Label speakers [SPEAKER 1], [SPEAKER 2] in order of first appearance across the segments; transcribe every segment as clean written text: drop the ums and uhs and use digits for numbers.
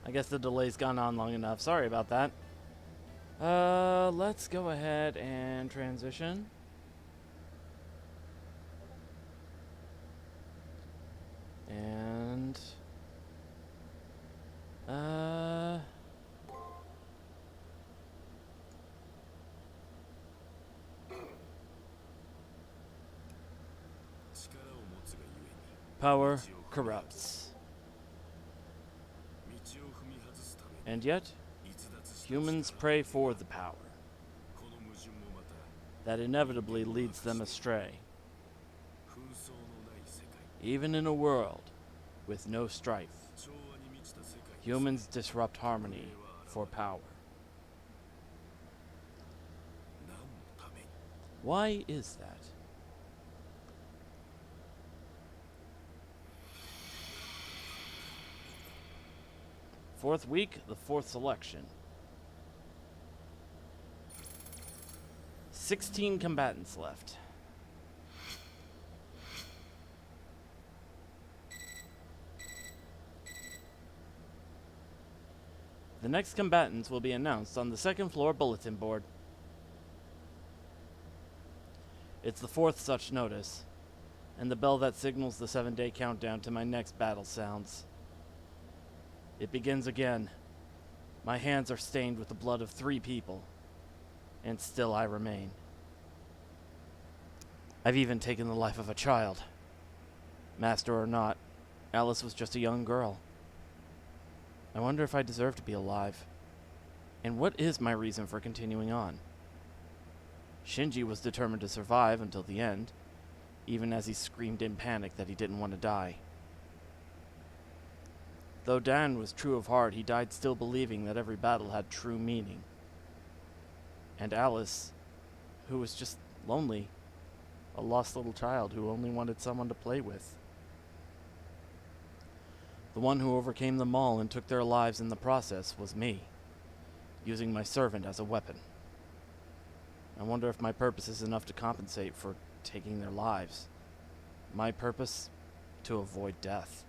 [SPEAKER 1] I guess the delay's gone on long enough. Sorry about that. Let's go ahead and transition. And power corrupts. And yet, humans pray for the power. That inevitably leads them astray. Even in a world with no strife, humans disrupt harmony for power. Why is that? Fourth week, the fourth selection. 16 combatants left. The next combatants will be announced on the second floor bulletin board. It's the fourth such notice, and the bell that signals the 7-day countdown to my next battle sounds. It begins again. My hands are stained with the blood of 3 people, and still I remain. I've even taken the life of a child. Master or not, Alice was just a young girl. I wonder if I deserve to be alive. And what is my reason for continuing on? Shinji was determined to survive until the end, even as he screamed in panic that he didn't want to die. Though Dan was true of heart, he died still believing that every battle had true meaning. And Alice, who was just lonely, a lost little child who only wanted someone to play with. The one who overcame them all and took their lives in the process was me, using my servant as a weapon. I wonder if my purpose is enough to compensate for taking their lives. My purpose? To avoid death.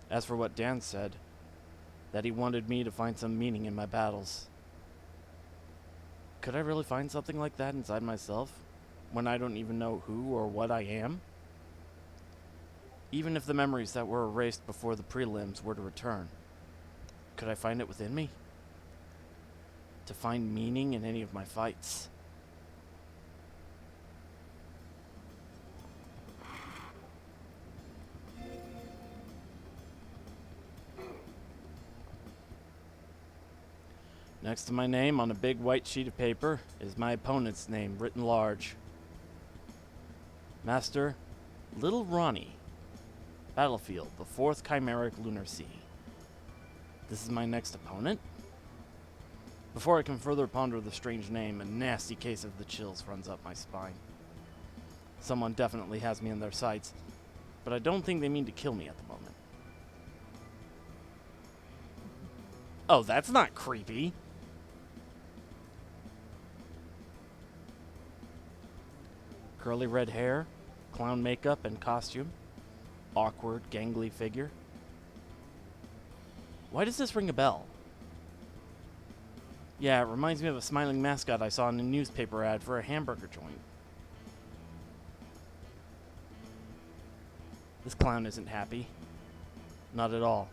[SPEAKER 1] As for what Dan said, that he wanted me to find some meaning in my battles. Could I really find something like that inside myself, when I don't even know who or what I am? Even if the memories that were erased before the prelims were to return, could I find it within me? To find meaning in any of my fights? Next to my name on a big white sheet of paper is my opponent's name written large. Master Little Ronnie. Battlefield, the 4th Chimeric Lunar Sea. This is my next opponent? Before I can further ponder the strange name, a nasty case of the chills runs up my spine. Someone definitely has me in their sights, but I don't think they mean to kill me at the moment. Oh, that's not creepy. Curly red hair, clown makeup and costume, awkward, gangly figure. Why does this ring a bell? Yeah, it reminds me of a smiling mascot I saw in a newspaper ad for a hamburger joint. This clown isn't happy. Not at all.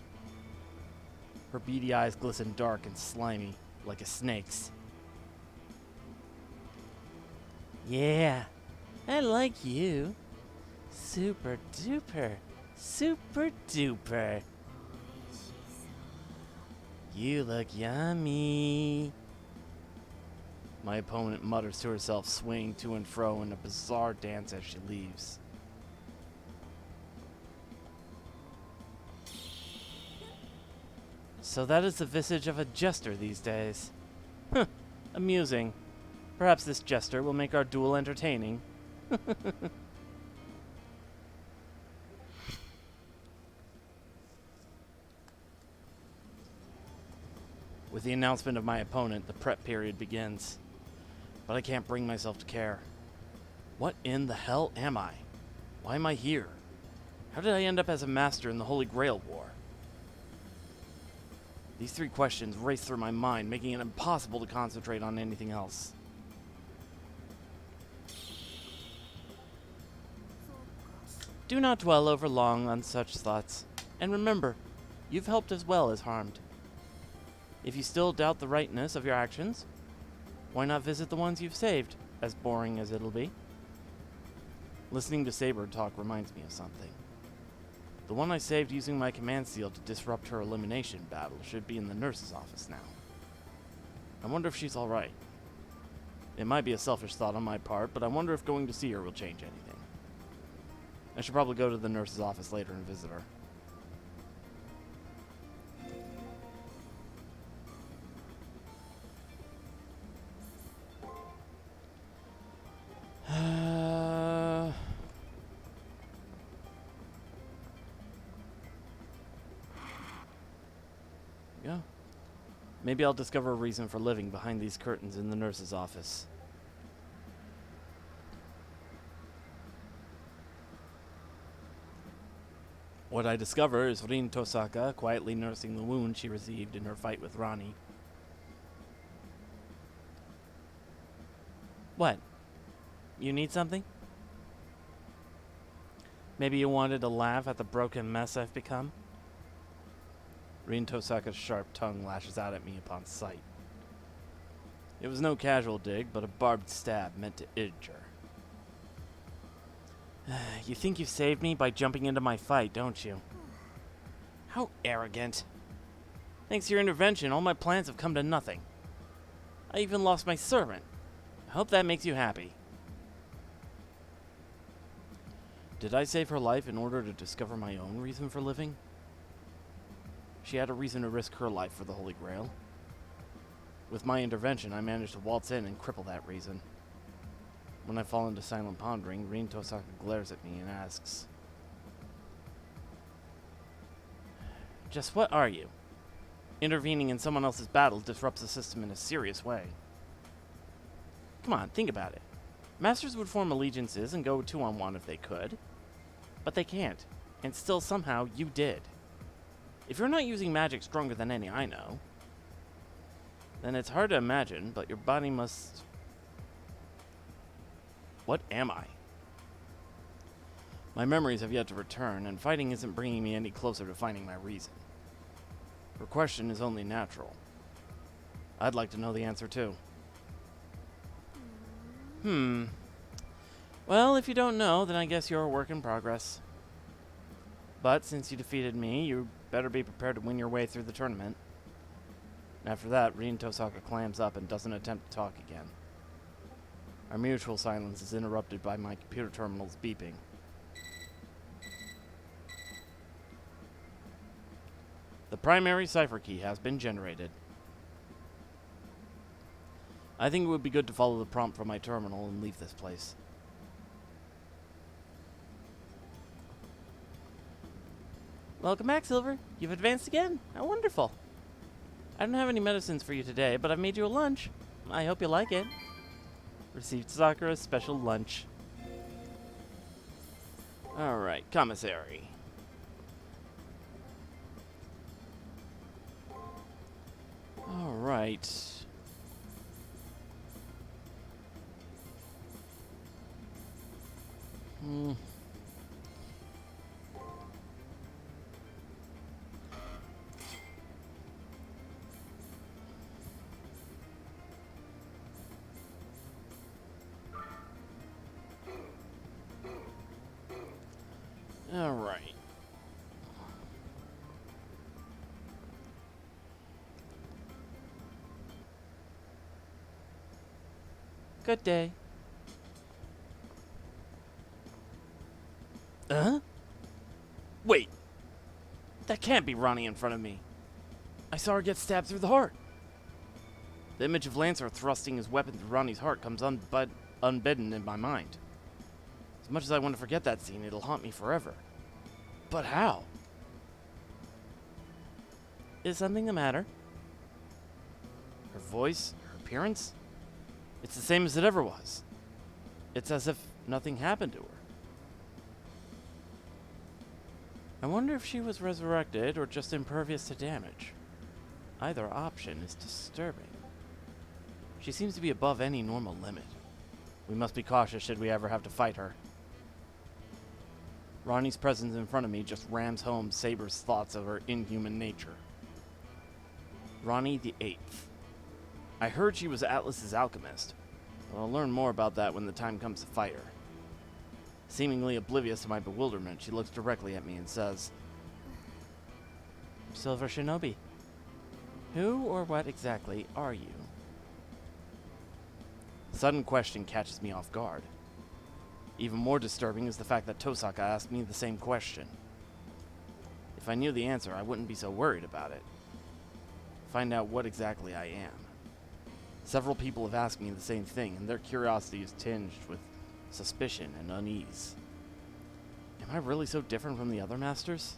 [SPEAKER 1] Her beady eyes glisten dark and slimy, like a snake's. Yeah, I like you. Super duper. Super duper. You look yummy. My opponent mutters to herself, swaying to and fro in a bizarre dance as she leaves. So that is the visage of a jester these days. Huh, amusing. Perhaps this jester will make our duel entertaining. With the announcement of my opponent, the prep period begins. But I can't bring myself to care. What in the hell am I? Why am I here? How did I end up as a master in the Holy Grail War? These three questions race through my mind, making it impossible to concentrate on anything else. Do not dwell over long on such thoughts, and remember, you've helped as well as harmed. If you still doubt the rightness of your actions, why not visit the ones you've saved, as boring as it'll be? Listening to Saber talk reminds me of something. The one I saved using my command seal to disrupt her elimination battle should be in the nurse's office now. I wonder if she's alright. It might be a selfish thought on my part, but I wonder if going to see her will change anything. I should probably go to the nurse's office later and visit her. Yeah. Maybe I'll discover a reason for living behind these curtains in the nurse's office. What I discover is Rin Tosaka quietly nursing the wound she received in her fight with Rani. What? You need something? Maybe you wanted to laugh at the broken mess I've become? Rin Tosaka's sharp tongue lashes out at me upon sight. It was no casual dig, but a barbed stab meant to injure. You think you've saved me by jumping into my fight, don't you? How arrogant. Thanks to your intervention, all my plans have come to nothing. I even lost my servant. I hope that makes you happy. Did I save her life in order to discover my own reason for living? She had a reason to risk her life for the Holy Grail. With my intervention, I managed to waltz in and cripple that reason. When I fall into silent pondering, Rin Tosaka glares at me and asks, just what are you? Intervening in someone else's battle disrupts the system in a serious way. Come on, think about it. Masters would form allegiances and go 2-on-1 if they could. But they can't. And still somehow you did. If you're not using magic stronger than any I know, then it's hard to imagine, but your body must... What am I? My memories have yet to return, and fighting isn't bringing me any closer to finding my reason. Her question is only natural. I'd like to know the answer too. Well, if you don't know, then I guess you're a work in progress. But since you defeated me, you better be prepared to win your way through the tournament. After that, Rin Tosaka clams up and doesn't attempt to talk again. Our mutual silence is interrupted by my computer terminal's beeping. The primary cipher key has been generated. I think it would be good to follow the prompt from my terminal and leave this place. Welcome back, Silver. You've advanced again. How wonderful. I don't have any medicines for you today, but I've made you a lunch. I hope you like it. Received Sakura's special lunch. Alright, commissary. Alright. Alright. Good day. Wait. That can't be Ronnie in front of me. I saw her get stabbed through the heart. The image of Lancer thrusting his weapon through Ronnie's heart comes unbidden in my mind. As much as I want to forget that scene, it'll haunt me forever. But how? Is something the matter? Her voice? Her appearance? It's the same as it ever was. It's as if nothing happened to her. I wonder if she was resurrected or just impervious to damage. Either option is disturbing. She seems to be above any normal limit. We must be cautious should we ever have to fight her. Ronnie's presence in front of me just rams home Saber's thoughts of her inhuman nature. Ronnie the Eighth. I heard she was Atlas's alchemist, but I'll learn more about that when the time comes to fight her. Seemingly oblivious to my bewilderment, she looks directly at me and says, Silver Shinobi, who or what exactly are you? The sudden question catches me off guard. Even more disturbing is the fact that Tosaka asked me the same question. If I knew the answer, I wouldn't be so worried about it. Find out what exactly I am. Several people have asked me the same thing, and their curiosity is tinged with suspicion and unease. Am I really so different from the other masters?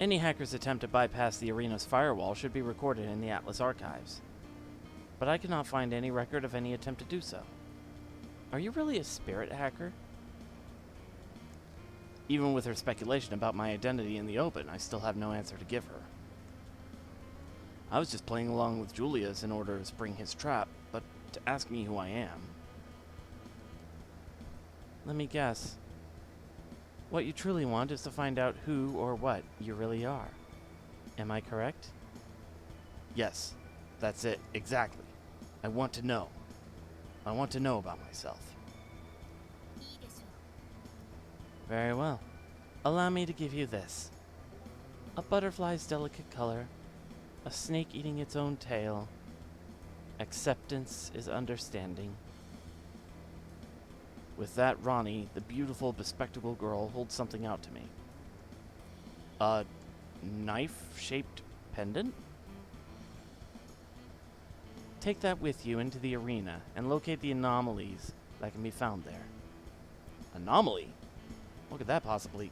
[SPEAKER 1] Any hacker's attempt to bypass the arena's firewall should be recorded in the Atlas archives. But I cannot find any record of any attempt to do so. Are you really a spirit hacker? Even with her speculation about my identity in the open, I still have no answer to give her. I was just playing along with Julius in order to spring his trap, but to ask me who I am... Let me guess. What you truly want is to find out who or what you really are. Am I correct? Yes, that's it, exactly. I want to know. I want to know about myself. Very well. Allow me to give you this. A butterfly's delicate color, a snake eating its own tail. Acceptance is understanding. With that, Ronnie, the beautiful, bespectacled girl, holds something out to me. A knife-shaped pendant? Take that with you into the arena and locate the anomalies that can be found there. Anomaly? What could that possibly...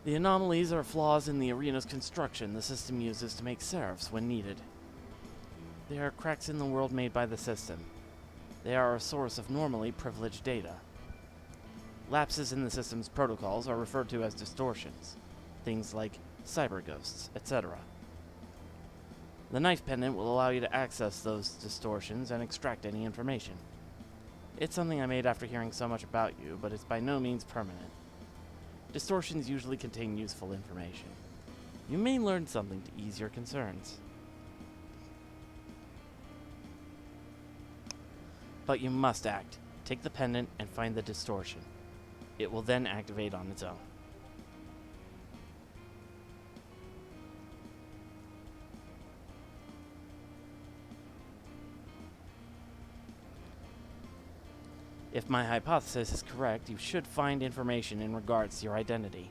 [SPEAKER 1] The anomalies are flaws in the arena's construction the system uses to make seraphs when needed. They are cracks in the world made by the system. They are a source of normally privileged data. Lapses in the system's protocols are referred to as distortions, things like cyber ghosts, etc. The knife pendant will allow you to access those distortions and extract any information. It's something I made after hearing so much about you, but it's by no means permanent. Distortions usually contain useful information. You may learn something to ease your concerns. But you must act. Take the pendant and find the distortion. It will then activate on its own. If my hypothesis is correct, you should find information in regards to your identity.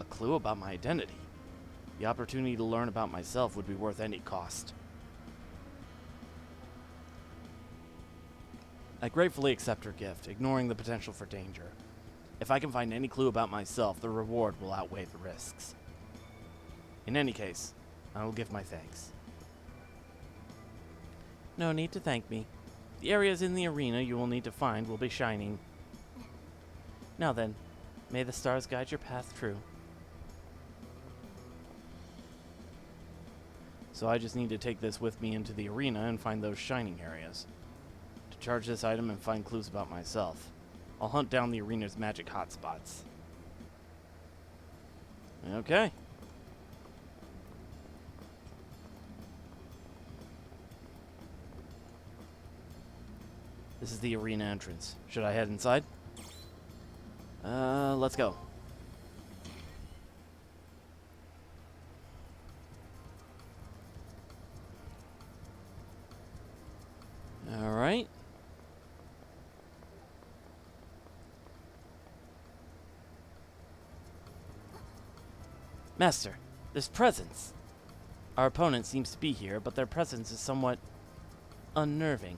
[SPEAKER 1] A clue about my identity? The opportunity to learn about myself would be worth any cost. I gratefully accept her gift, ignoring the potential for danger. If I can find any clue about myself, the reward will outweigh the risks. In any case, I will give my thanks. No need to thank me. The areas in the arena you will need to find will be shining. Now then, may the stars guide your path true. So I just need to take this with me into the arena and find those shining areas. To charge this item and find clues about myself, I'll hunt down the arena's magic hotspots. Okay. This is the arena entrance. Should I head inside? Let's go. Alright. Master, there's presence. Our opponent seems to be here, but their presence is somewhat unnerving.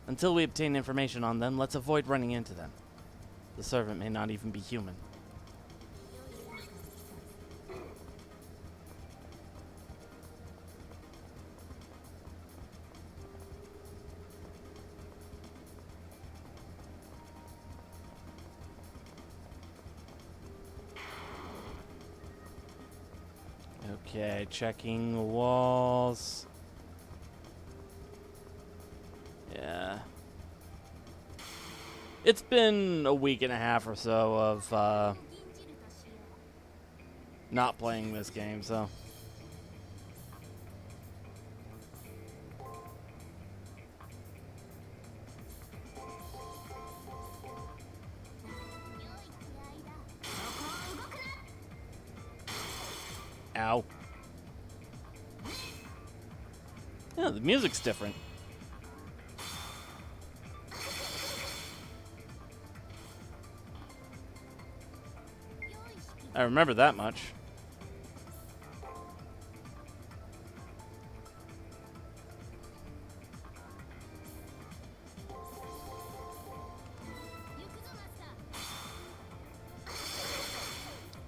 [SPEAKER 1] Until we obtain information on them, let's avoid running into them. The servant may not even be human. Okay, checking the walls. Yeah. It's been a week and a half or so of not playing this game, so. Ow. Yeah, the music's different. I remember that much.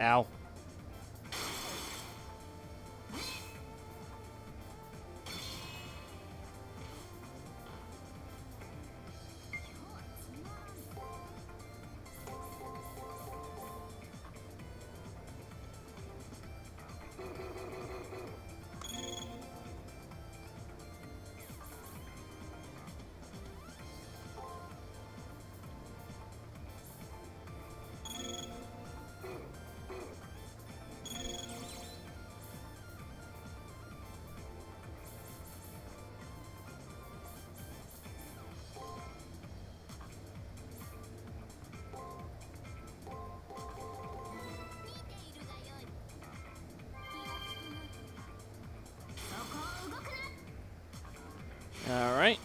[SPEAKER 1] Ow. All right.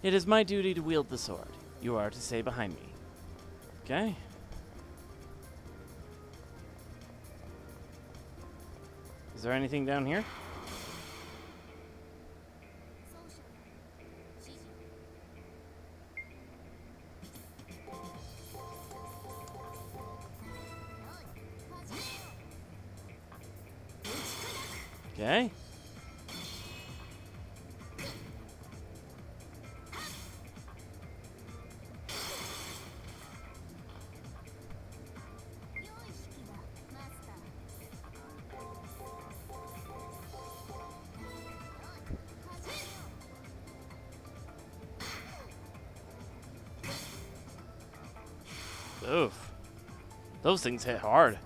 [SPEAKER 1] It is my duty to wield the sword. You are to stay behind me. Okay. Is there anything down here? Okay. Oof. Those things hit hard.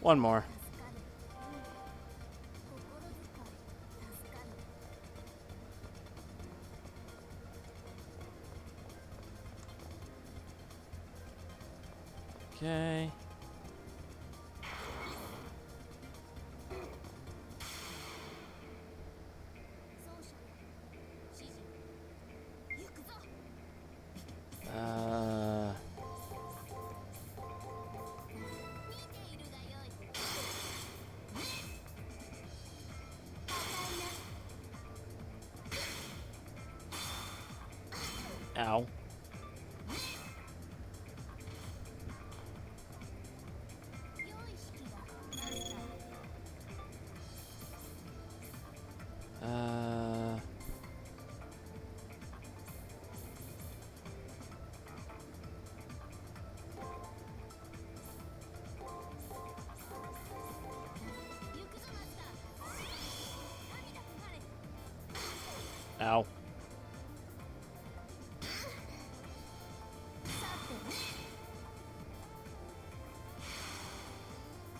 [SPEAKER 1] One more. Okay. Ow. Ow.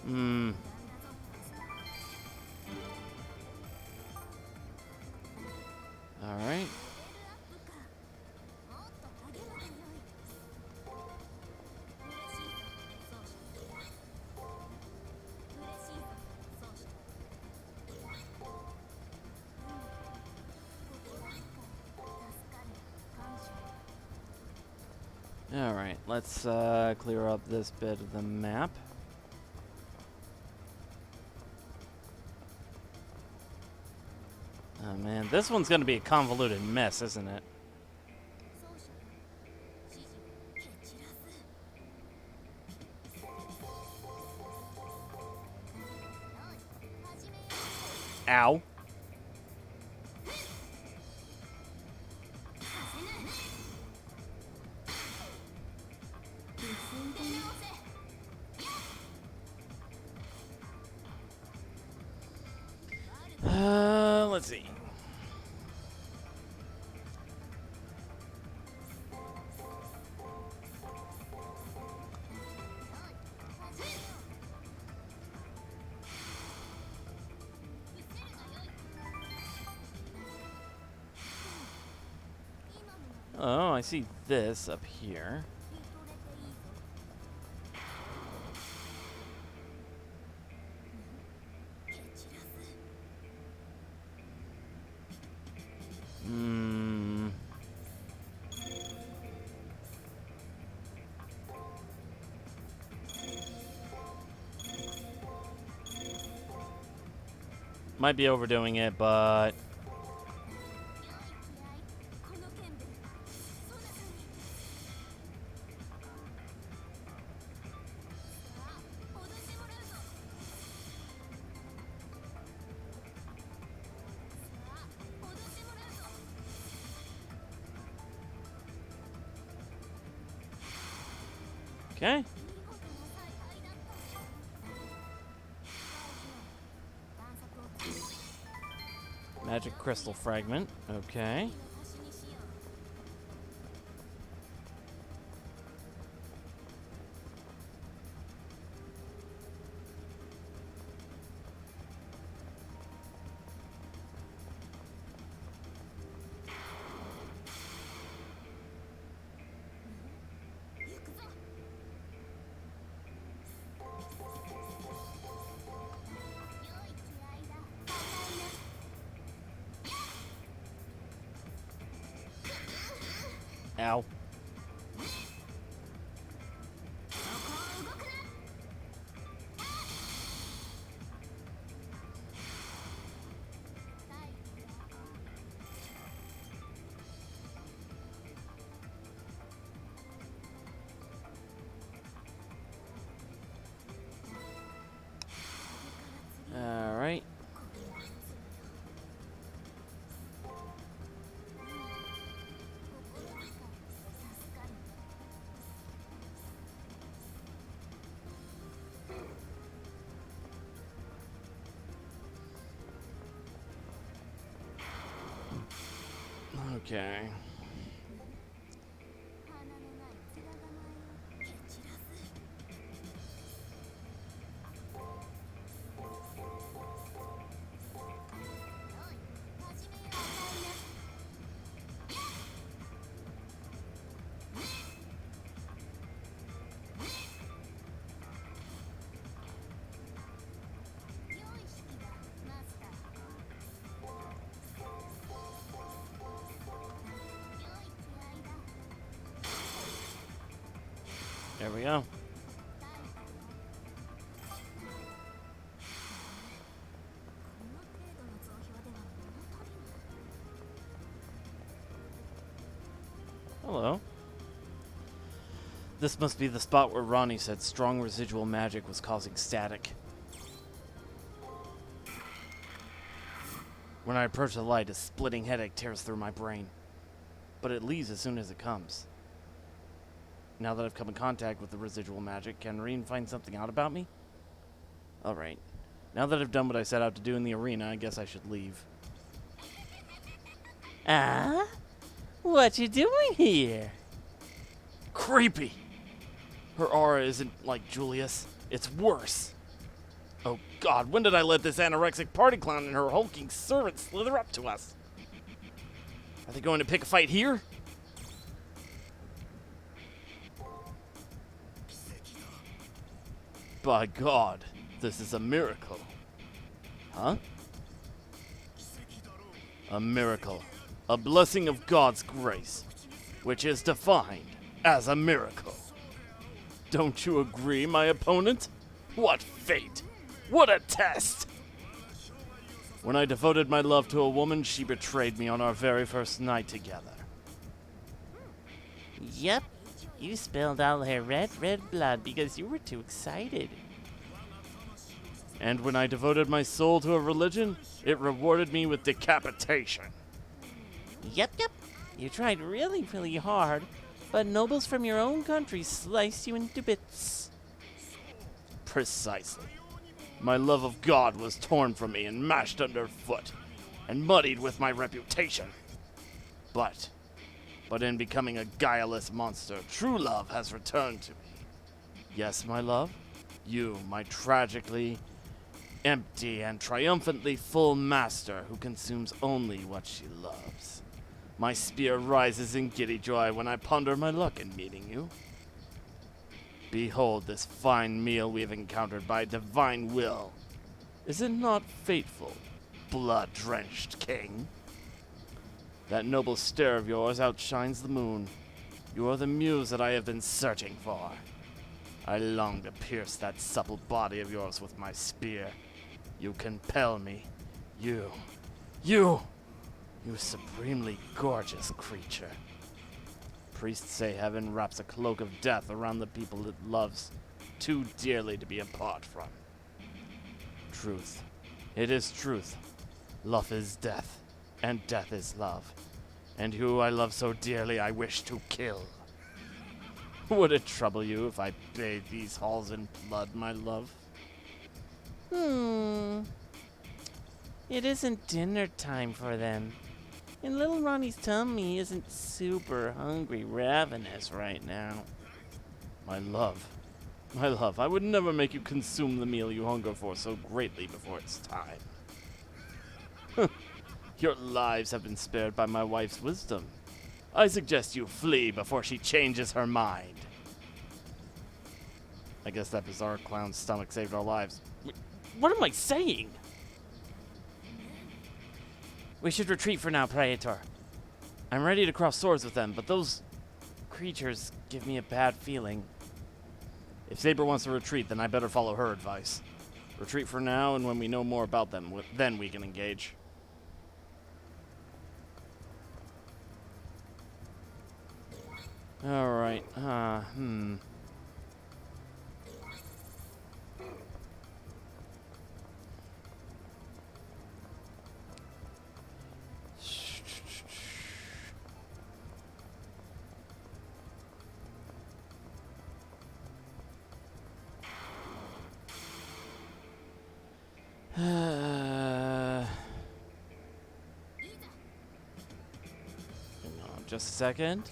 [SPEAKER 1] Hmm. All right. All right. Let's clear up this bit of the map. Man, this one's gonna be a convoluted mess, isn't it? Ow. Let's see. Oh, I see this up here. Might be overdoing it, but... Okay. Magic crystal fragment. Okay. Ow. All right. Okay. There we go. Hello. This must be the spot where Ronnie said strong residual magic was causing static. When I approach the light, a splitting headache tears through my brain. But it leaves as soon as it comes. Now that I've come in contact with the residual magic, can Reen find something out about me? Alright. Now that I've done what I set out to do in the arena, I guess I should leave. Ah? What you doing here? Creepy! Her aura isn't like Julius. It's worse. Oh god, when did I let this anorexic party clown and her hulking servant slither up to us? Are they going to pick a fight here? By God, this is a miracle. Huh? A miracle. A blessing of God's grace, which is defined as a miracle. Don't you agree, my opponent? What fate! What a test! When I devoted my love to a woman, she betrayed me on our very first night together.
[SPEAKER 2] Yep, you spilled all her red blood because you were too excited.
[SPEAKER 1] And when I devoted my soul to a religion, it rewarded me with decapitation.
[SPEAKER 2] Yep. You tried really hard, but nobles from your own country sliced you into bits.
[SPEAKER 1] Precisely. My love of God was torn from me and mashed underfoot, and muddied with my reputation. But in becoming a guileless monster, true love has returned to me. Yes, my love, you, my tragically empty and triumphantly full master who consumes only what she loves. My spear rises in giddy joy when I ponder my luck in meeting you. Behold this fine meal we have encountered by divine will. Is it not fateful, blood-drenched king? That noble stare of yours outshines the moon. You are the muse that I have been searching for. I long to pierce that supple body of yours with my spear. You compel me. You supremely gorgeous creature. Priests say heaven wraps a cloak of death around the people it loves too dearly to be apart from. Truth. It is truth. Love is death, and death is love. And who I love so dearly I wish to kill. Would it trouble you if I bathed these halls in blood, my love?
[SPEAKER 2] It isn't dinner time for them. And little Ronnie's tummy isn't super hungry ravenous right now.
[SPEAKER 1] My love, I would never make you consume the meal you hunger for so greatly before it's time. Your lives have been spared by my wife's wisdom. I suggest you flee before she changes her mind. I guess that bizarre clown's stomach saved our lives. What am I saying?
[SPEAKER 2] We should retreat for now, Praetor. I'm ready to cross swords with them, but those creatures give me a bad feeling.
[SPEAKER 1] If Saber wants to retreat, then I better follow her advice. Retreat for now, and when we know more about them, then we can engage. Alright, hang on just a second.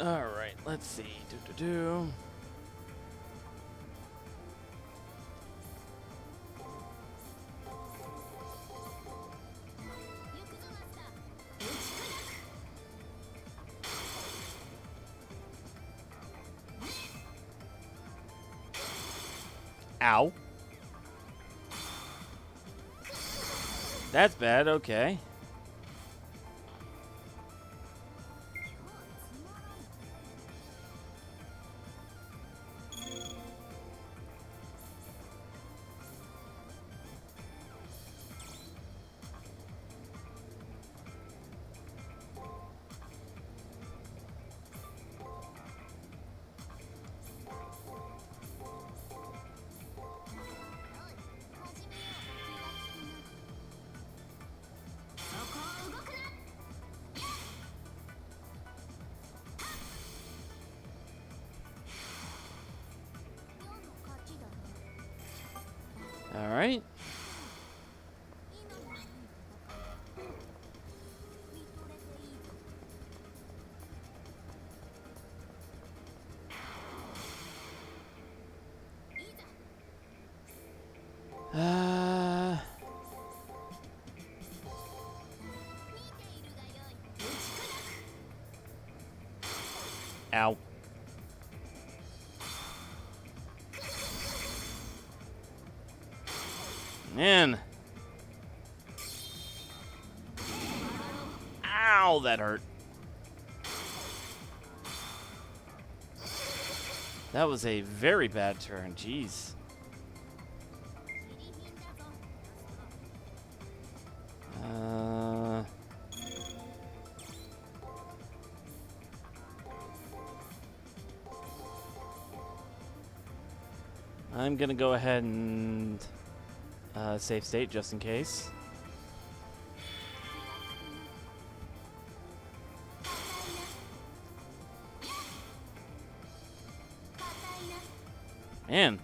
[SPEAKER 1] Alright, let's see. Ow. That's bad, okay. Alright. Ow. Man. Ow, that hurt. That was a very bad turn, jeez. I'm gonna go ahead and save state just in case. Man.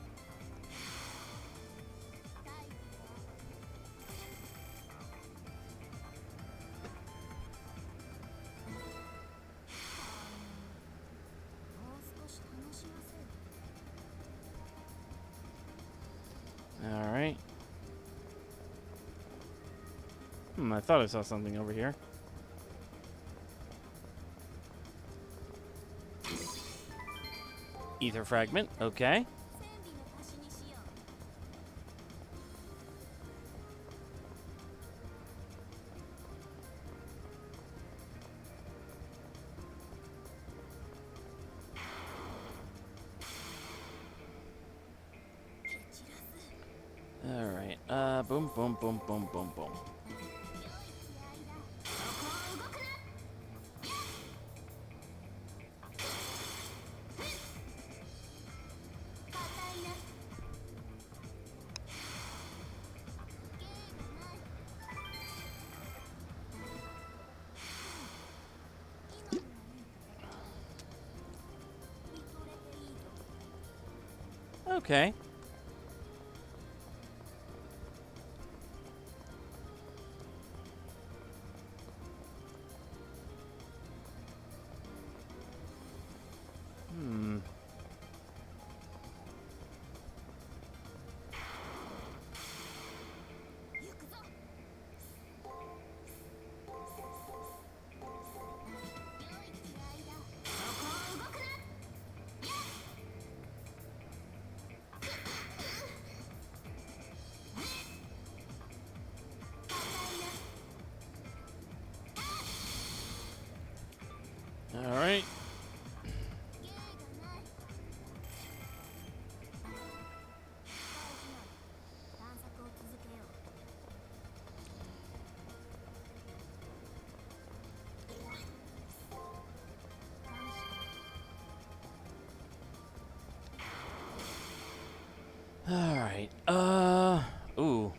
[SPEAKER 1] Alright. I thought I saw something over here. Ether fragment, okay. Alright, boom, boom, boom, boom, boom, boom. Okay. Alright. Alright, ooh.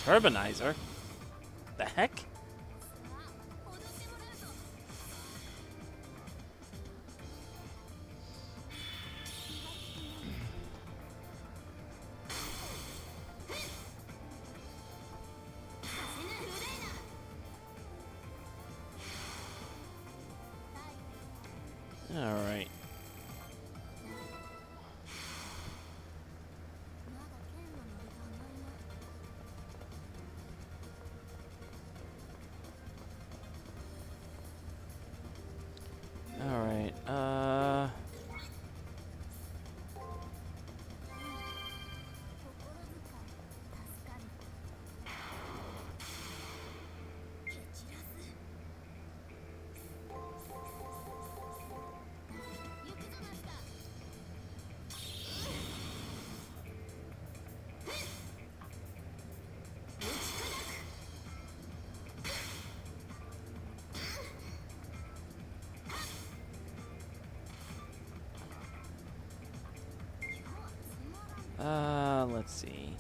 [SPEAKER 1] Turbinizer? The heck? Alright. Alright, let's see.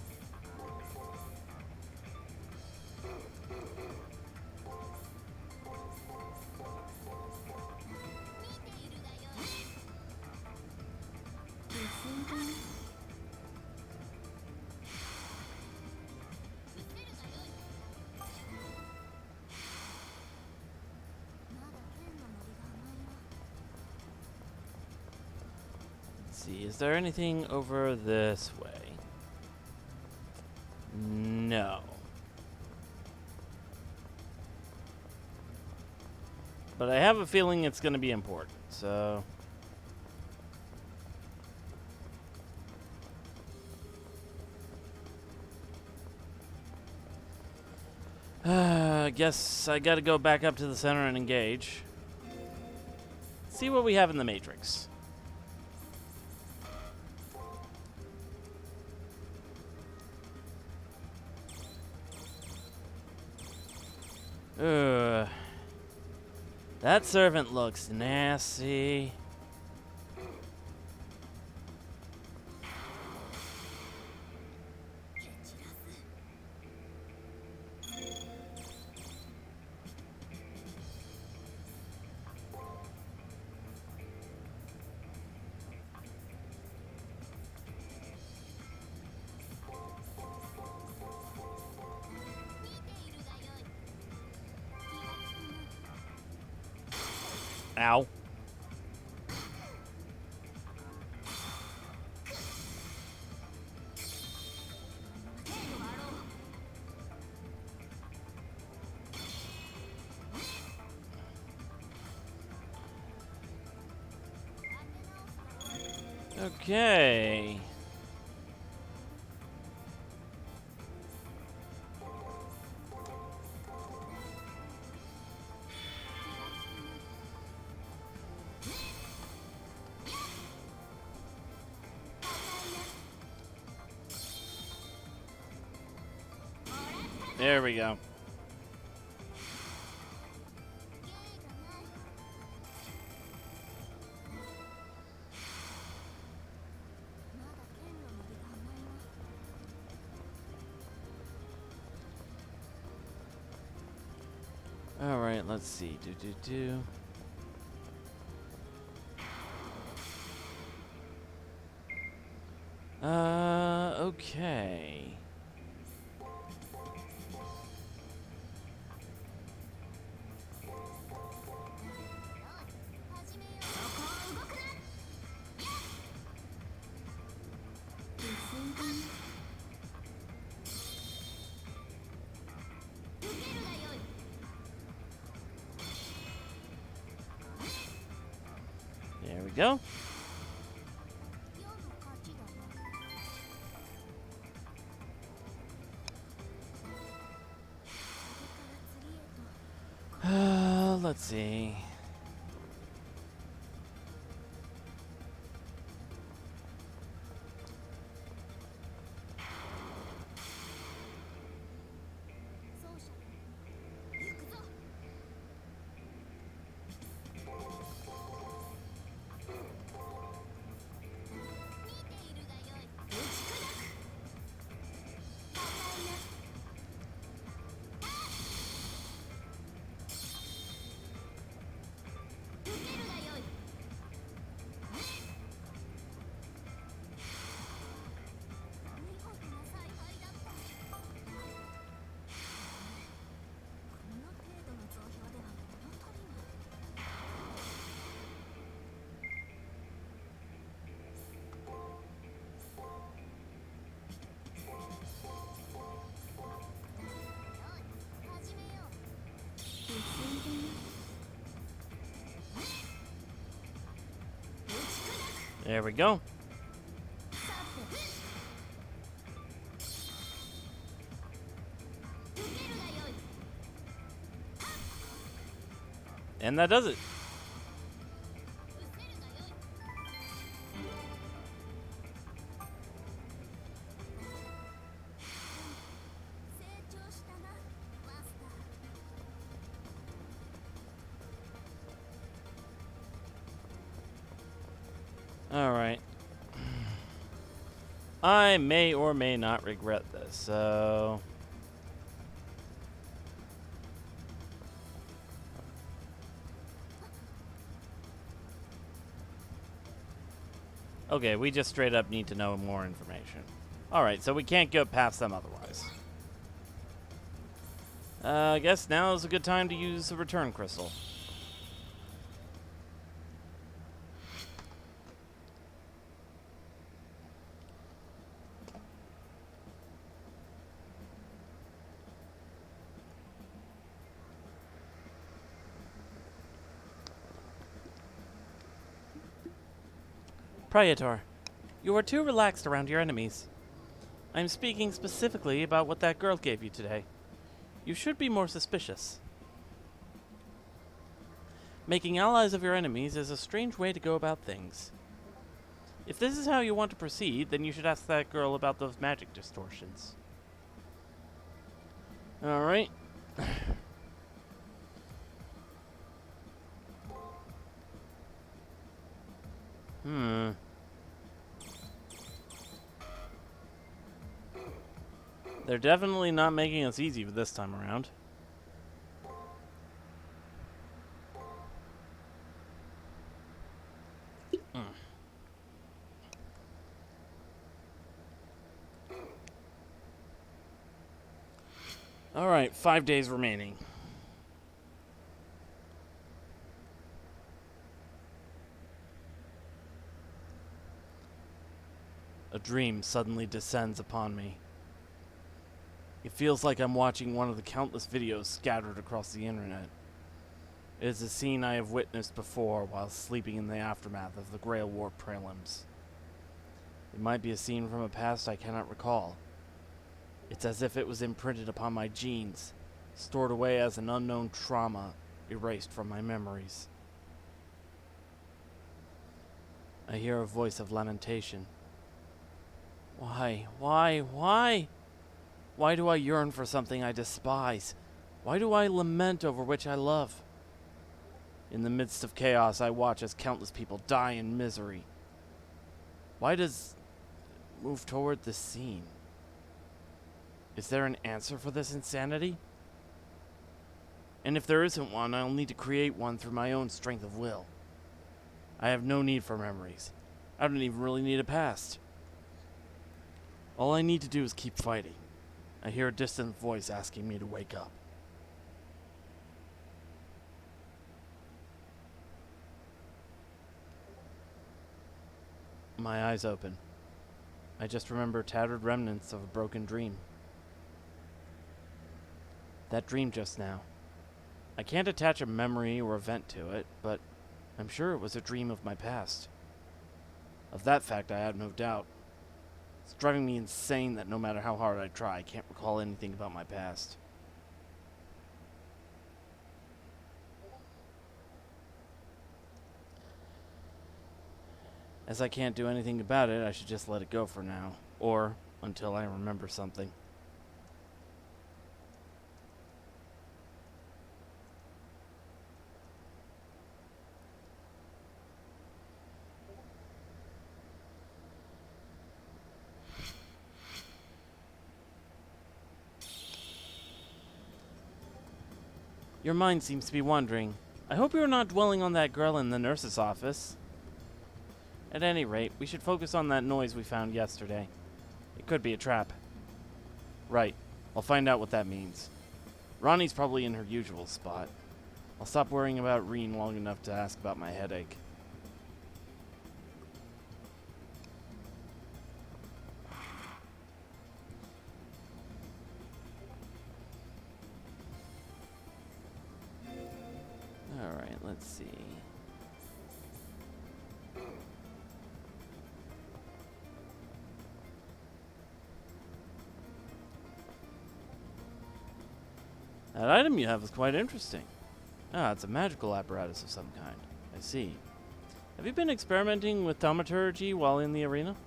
[SPEAKER 1] see. Is there anything over this way? No. But I have a feeling it's going to be important, so... I guess I gotta go back up to the center and engage. See what we have in the Matrix. Ugh. That servant looks nasty. Ow. Okay. There we go. All right, let's see. Okay. There we go. Let's see. There we go. And that does it. All right. I may or may not regret this, so... Okay, we just straight up need to know more information. Alright, so we can't go past them otherwise. I guess now is a good time to use the return crystal.
[SPEAKER 2] Praetor, you are too relaxed around your enemies. I am speaking specifically about what that girl gave you today. You should be more suspicious. Making allies of your enemies is a strange way to go about things. If this is how you want to proceed, then you should ask that girl about those magic distortions.
[SPEAKER 1] Alright. They're definitely not making us easy this time around. Alright, 5 days remaining. A dream suddenly descends upon me. It feels like I'm watching one of the countless videos scattered across the internet. It is a scene I have witnessed before while sleeping in the aftermath of the Grail War prelims. It might be a scene from a past I cannot recall. It's as if it was imprinted upon my genes, stored away as an unknown trauma, erased from my memories. I hear a voice of lamentation. Why? Why do I yearn for something I despise? Why do I lament over which I love? In the midst of chaos, I watch as countless people die in misery. Why does it move toward this scene? Is there an answer for this insanity? And if there isn't one, I'll need to create one through my own strength of will. I have no need for memories. I don't even really need a past. All I need to do is keep fighting. I hear a distant voice asking me to wake up. My eyes open. I just remember tattered remnants of a broken dream. That dream just now. I can't attach a memory or event to it, but I'm sure it was a dream of my past. Of that fact, I have no doubt. It's driving me insane that no matter how hard I try, I can't recall anything about my past. As I can't do anything about it, I should just let it go for now, or until I remember something. Your mind seems to be wandering. I hope you're not dwelling on that girl in the nurse's office. At any rate, we should focus on that noise we found yesterday. It could be a trap. Right. I'll find out what that means. Ronnie's probably in her usual spot. I'll stop worrying about Reen long enough to ask about my headache. Alright, let's see. That item you have is quite interesting. Ah, it's a magical apparatus of some kind. I see. Have you been experimenting with thaumaturgy while in the arena?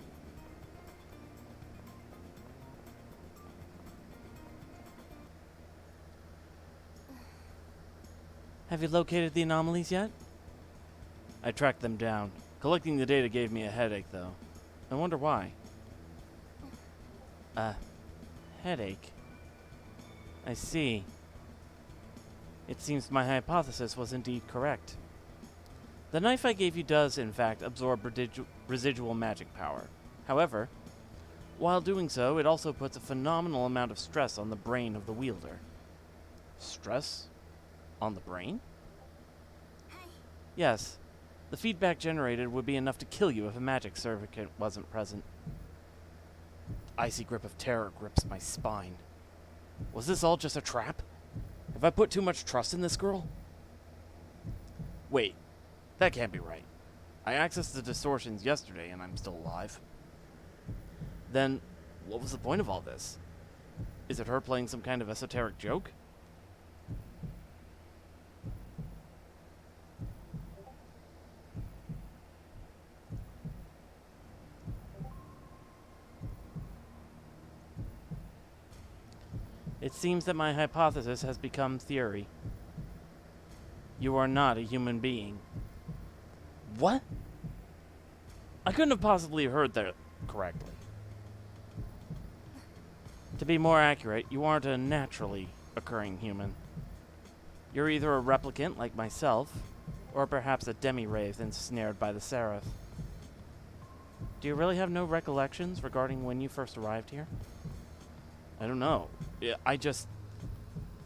[SPEAKER 1] Have you located the anomalies yet? I tracked them down. Collecting the data gave me a headache, though. I wonder why. Headache. I see. It seems my hypothesis was indeed correct. The knife I gave you does, in fact, absorb residual magic power. However, while doing so, it also puts a phenomenal amount of stress on the brain of the wielder. Stress? On the brain? Yes. The feedback generated would be enough to kill you if a magic circuit wasn't present. Icy grip of terror grips my spine. Was this all just a trap? Have I put too much trust in this girl? Wait, that can't be right. I accessed the distortions yesterday and I'm still alive. Then, what was the point of all this? Is it her playing some kind of esoteric joke?
[SPEAKER 2] It seems that my hypothesis has become theory. You are not a human being.
[SPEAKER 1] What? I couldn't have possibly heard that correctly.
[SPEAKER 2] To be more accurate, you aren't a naturally occurring human. You're either a replicant like myself, or perhaps a demi-wraith ensnared by the Seraph. Do you really have no recollections regarding when you first arrived here?
[SPEAKER 1] I don't know.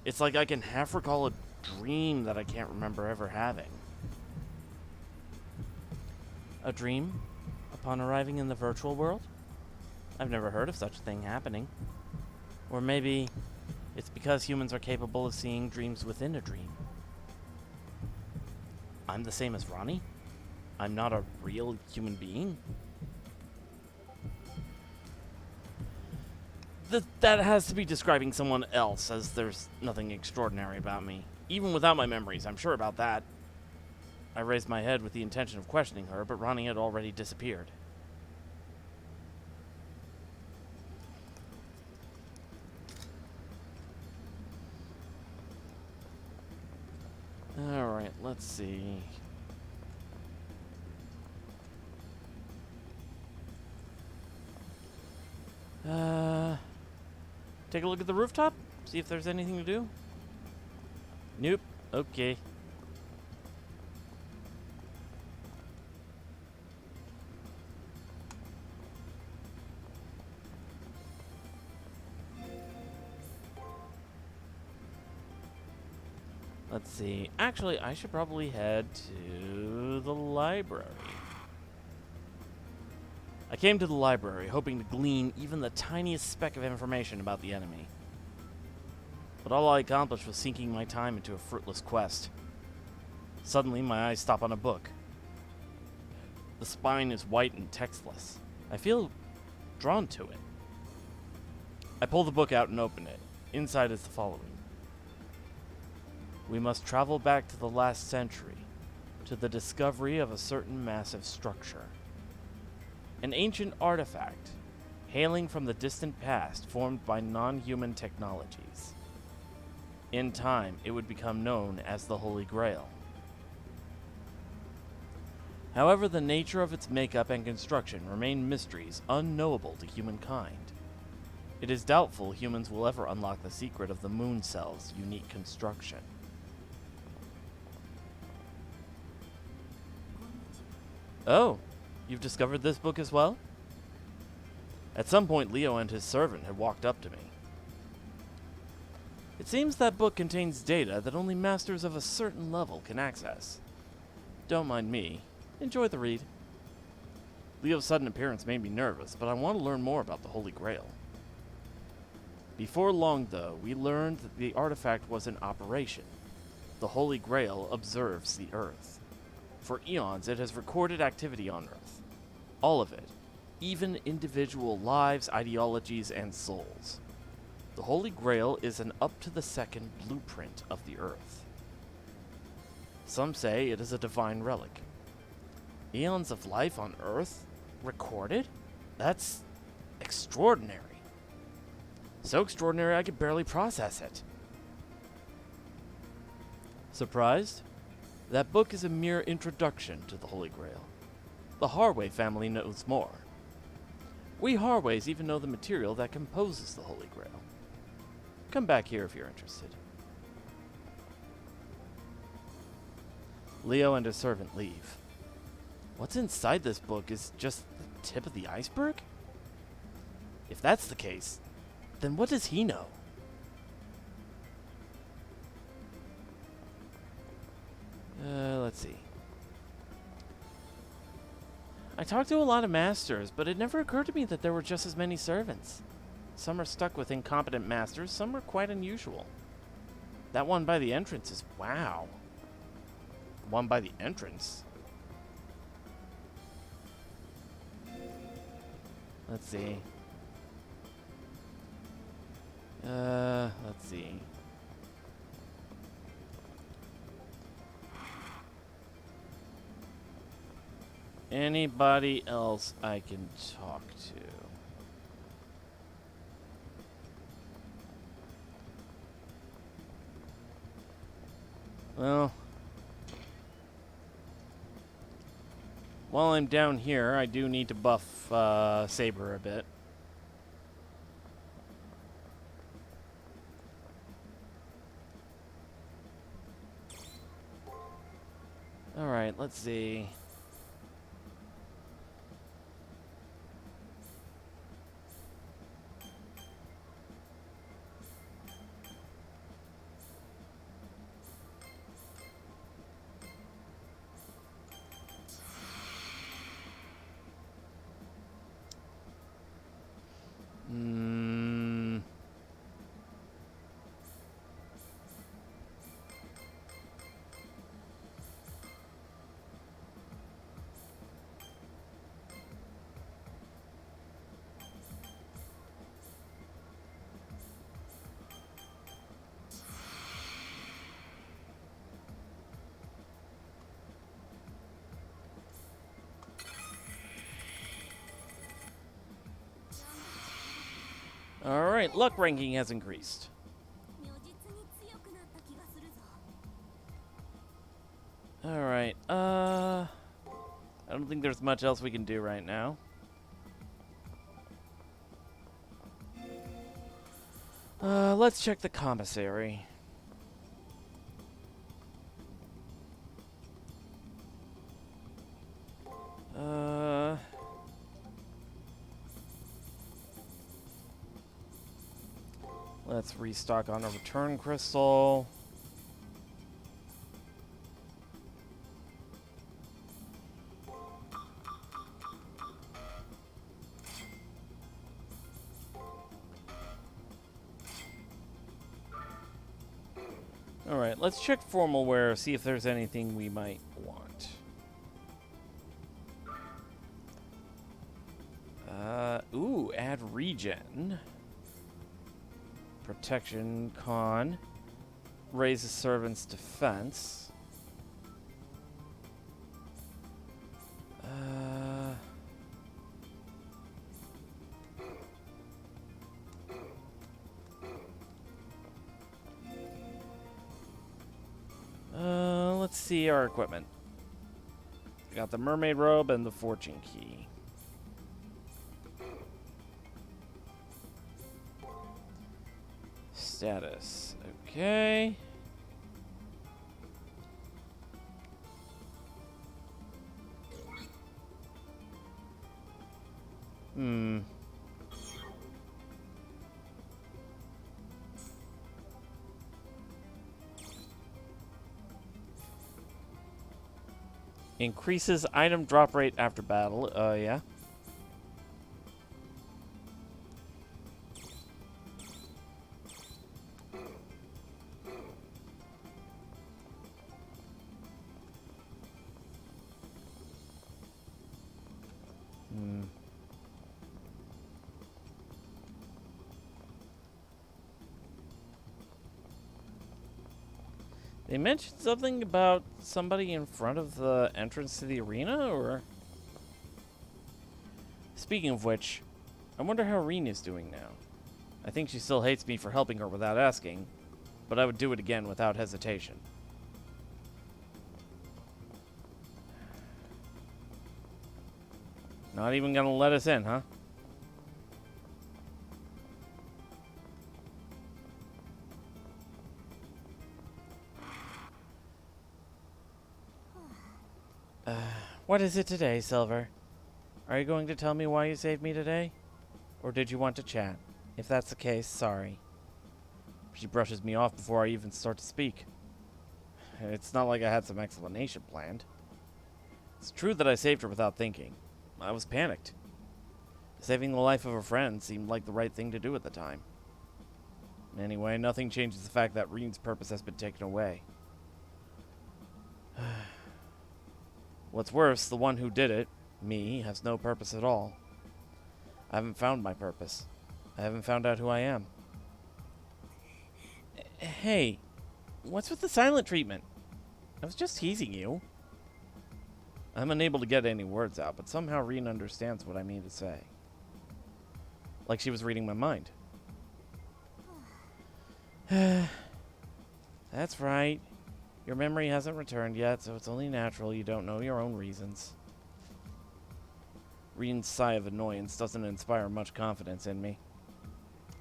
[SPEAKER 1] It's like I can half recall a dream that I can't remember ever having.
[SPEAKER 2] A dream? Upon arriving in the virtual world? I've never heard of such a thing happening. Or maybe it's because humans are capable of seeing dreams within a dream.
[SPEAKER 1] I'm the same as Ronnie? I'm not a real human being? That has to be describing someone else, as there's nothing extraordinary about me. Even without my memories, I'm sure about that. I raised my head with the intention of questioning her, but Ronnie had already disappeared. Alright, let's see. Take a look at the rooftop? See if there's anything to do? Nope. Okay. Let's see. Actually, I should probably head to the library. I came to the library hoping to glean even the tiniest speck of information about the enemy. But all I accomplished was sinking my time into a fruitless quest. Suddenly, my eyes stop on a book. The spine is white and textless. I feel drawn to it. I pull the book out and open it. Inside is the following. We must travel back to the last century, to the discovery of a certain massive structure. An ancient artifact, hailing from the distant past, formed by non-human technologies. In time, it would become known as the Holy Grail. However, the nature of its makeup and construction remain mysteries unknowable to humankind. It is doubtful humans will ever unlock the secret of the moon cell's unique construction. Oh, you've discovered this book as well? At some point, Leo and his servant had walked up to me. It seems that book contains data that only masters of a certain level can access. Don't mind me. Enjoy the read. Leo's sudden appearance made me nervous, but I want to learn more about the Holy Grail. Before long, though, we learned that the artifact was in operation. The Holy Grail observes the Earth. For eons, it has recorded activity on Earth. All of it. Even individual lives, ideologies, and souls. The Holy Grail is an up-to-the-second blueprint of the Earth. Some say it is a divine relic. Eons of life on Earth recorded? That's extraordinary. So extraordinary I could barely process it. Surprised? That book is a mere introduction to the Holy Grail. The Harway family knows more. We Harways even know the material that composes the Holy Grail. Come back here if you're interested. Leo and his servant leave. What's inside this book is just the tip of the iceberg? If that's the case, then what does he know? Let's see. I talked to a lot of masters, but it never occurred to me that there were just as many servants. Some are stuck with incompetent masters, some are quite unusual. That one by the entrance is wow. One by the entrance? Let's see. Let's see. Anybody else I can talk to? Well, while I'm down here, I do need to buff Saber a bit. Alright, let's see. Alright, luck ranking has increased. Alright, I don't think there's much else we can do right now. Let's check the commissary. Let's restock on a return crystal. Alright, let's check formal wear, see if there's anything we might want. Ooh, add regen. Protection, con. Raise the servant's defense. Let's see our equipment. We got the mermaid robe and the fortune key. Status. Okay. Increases item drop rate after battle. Yeah. They mentioned something about somebody in front of the entrance to the arena, or? Speaking of which, I wonder how Rena's doing now. I think she still hates me for helping her without asking, but I would do it again without hesitation. Not even gonna let us in, huh? What is it today, Silver? Are you going to tell me why you saved me today? Or did you want to chat? If that's the case, sorry. She brushes me off before I even start to speak. It's not like I had some explanation planned. It's true that I saved her without thinking. I was panicked. Saving the life of a friend seemed like the right thing to do at the time. Anyway, nothing changes the fact that Reen's purpose has been taken away. What's worse, the one who did it, me, has no purpose at all. I haven't found my purpose. I haven't found out who I am. Hey, what's with the silent treatment? I was just teasing you. I'm unable to get any words out, but somehow Reen understands what I mean to say. Like she was reading my mind. That's right. Your memory hasn't returned yet, so it's only natural you don't know your own reasons. Reen's sigh of annoyance doesn't inspire much confidence in me.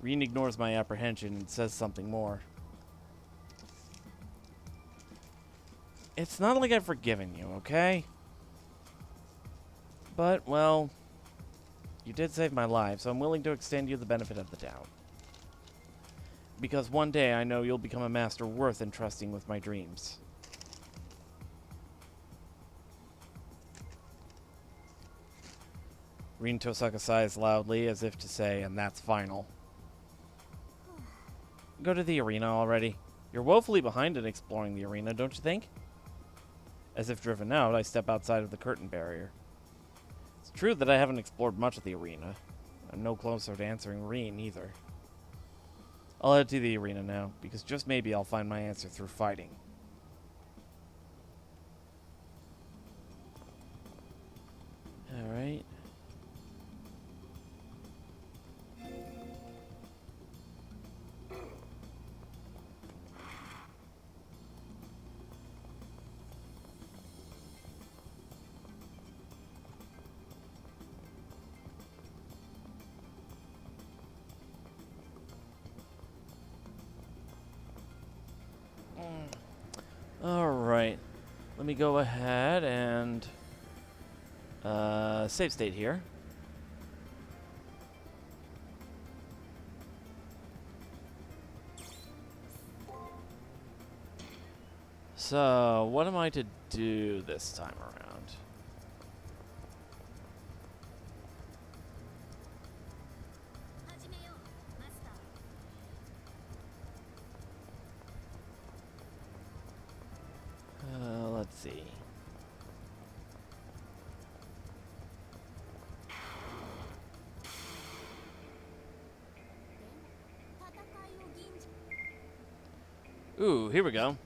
[SPEAKER 1] Reen ignores my apprehension and says something more. It's not like I've forgiven you, okay? But, well, you did save my life, so I'm willing to extend you the benefit of the doubt. Because one day I know you'll become a master worth entrusting with my dreams. Reen Tosaka sighs loudly, as if to say, and that's final. Go to the arena already. You're woefully behind in exploring the arena, don't you think? As if driven out, I step outside of the curtain barrier. It's true that I haven't explored much of the arena. I'm no closer to answering Reen, either. I'll head to the arena now, because just maybe I'll find my answer through fighting. Alright. Alright. Let me go ahead and save state here. So, what am I to do this time around? Let's see. Ooh, here we go.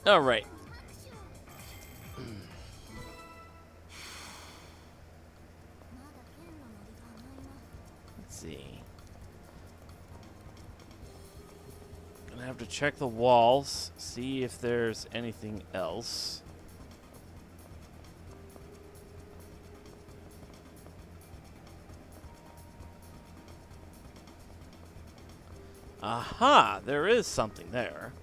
[SPEAKER 1] All right. Let's see. Gonna have to check the walls, see if there's anything else. Aha! There is something there.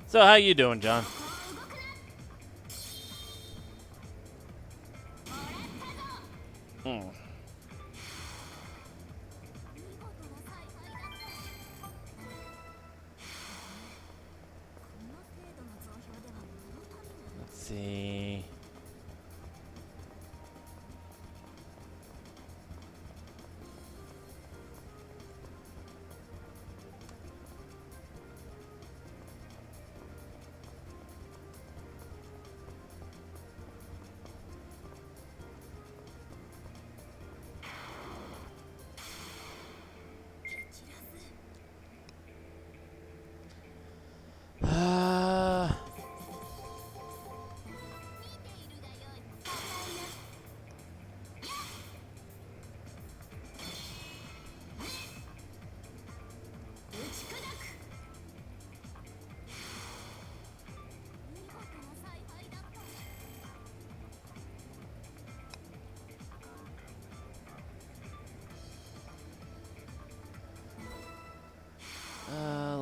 [SPEAKER 1] So how you doing, John? Let's see.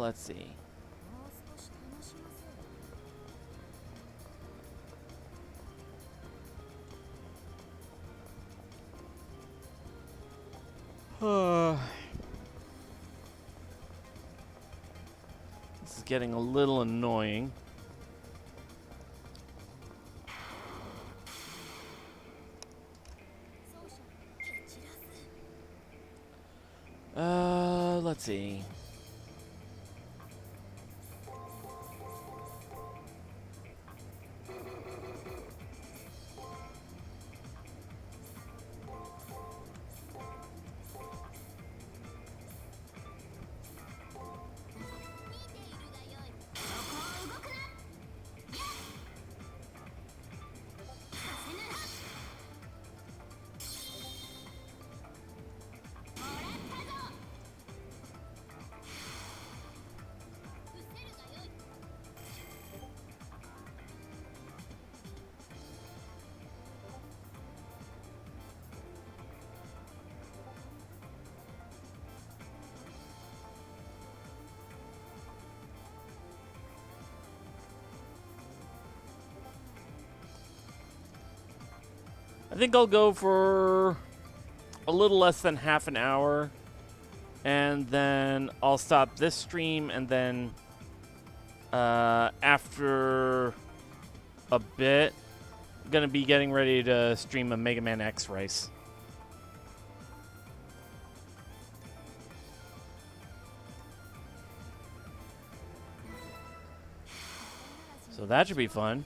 [SPEAKER 1] Let's see.
[SPEAKER 2] This is getting a little annoying. Let's see. I think I'll go for a little less than half an hour, and then I'll stop this stream, and then after a bit, I'm gonna be getting ready to stream a Mega Man X race. So that should be fun.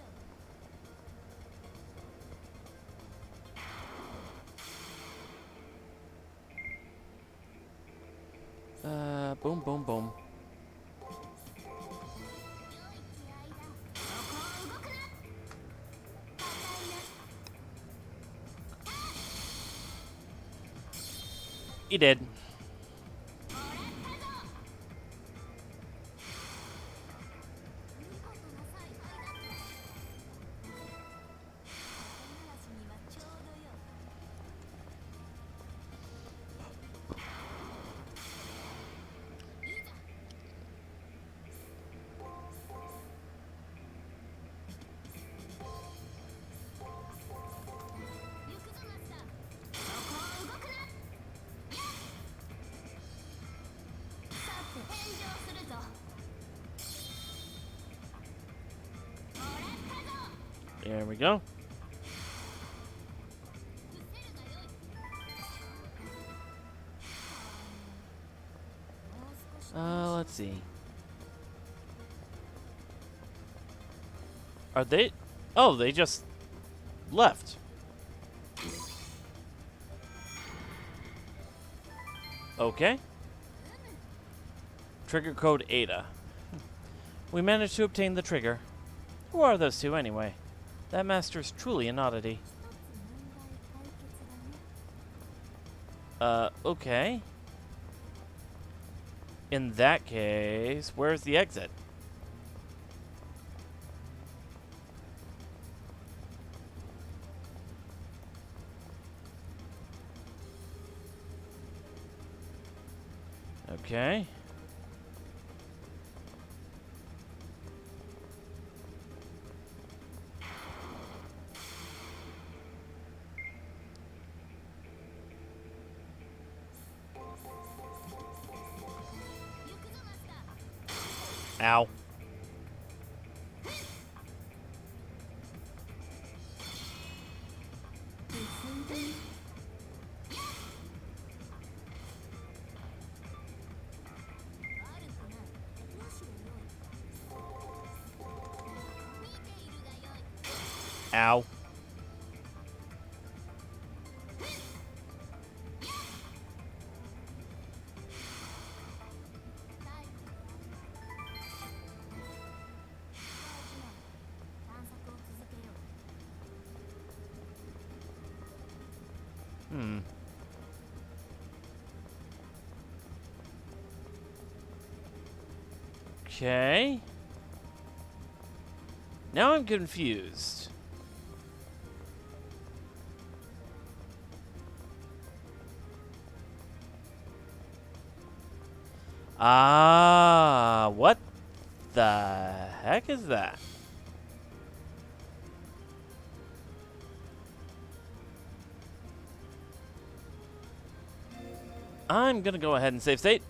[SPEAKER 2] Boom, boom, boom. He did. There we go. Let's see. Are they? Oh, they just left. Okay. Trigger code Ada. We managed to obtain the trigger. Who are those two anyway? That master's truly an oddity. Okay. In that case, where's the exit? Okay. Ow. Ow. Okay. Now I'm confused. Ah, what the heck is that? I'm gonna go ahead and save state.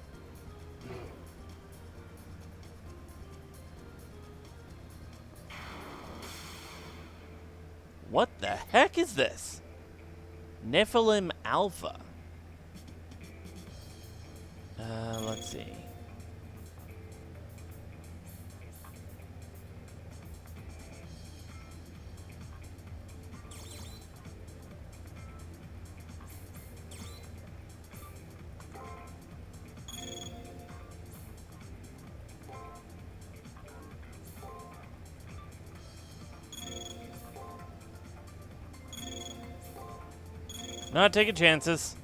[SPEAKER 2] What the heck is this? Nephilim Alpha. Let's see. Not taking chances.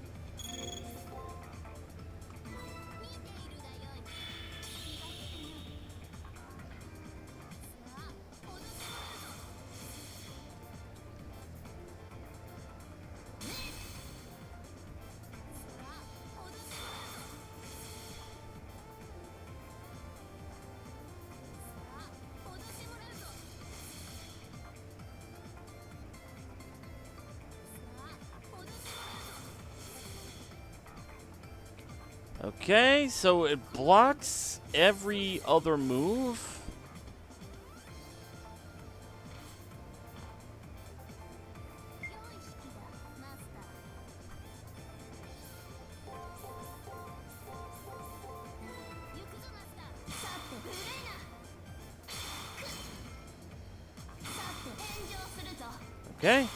[SPEAKER 2] Okay, so it blocks every other move. Okay.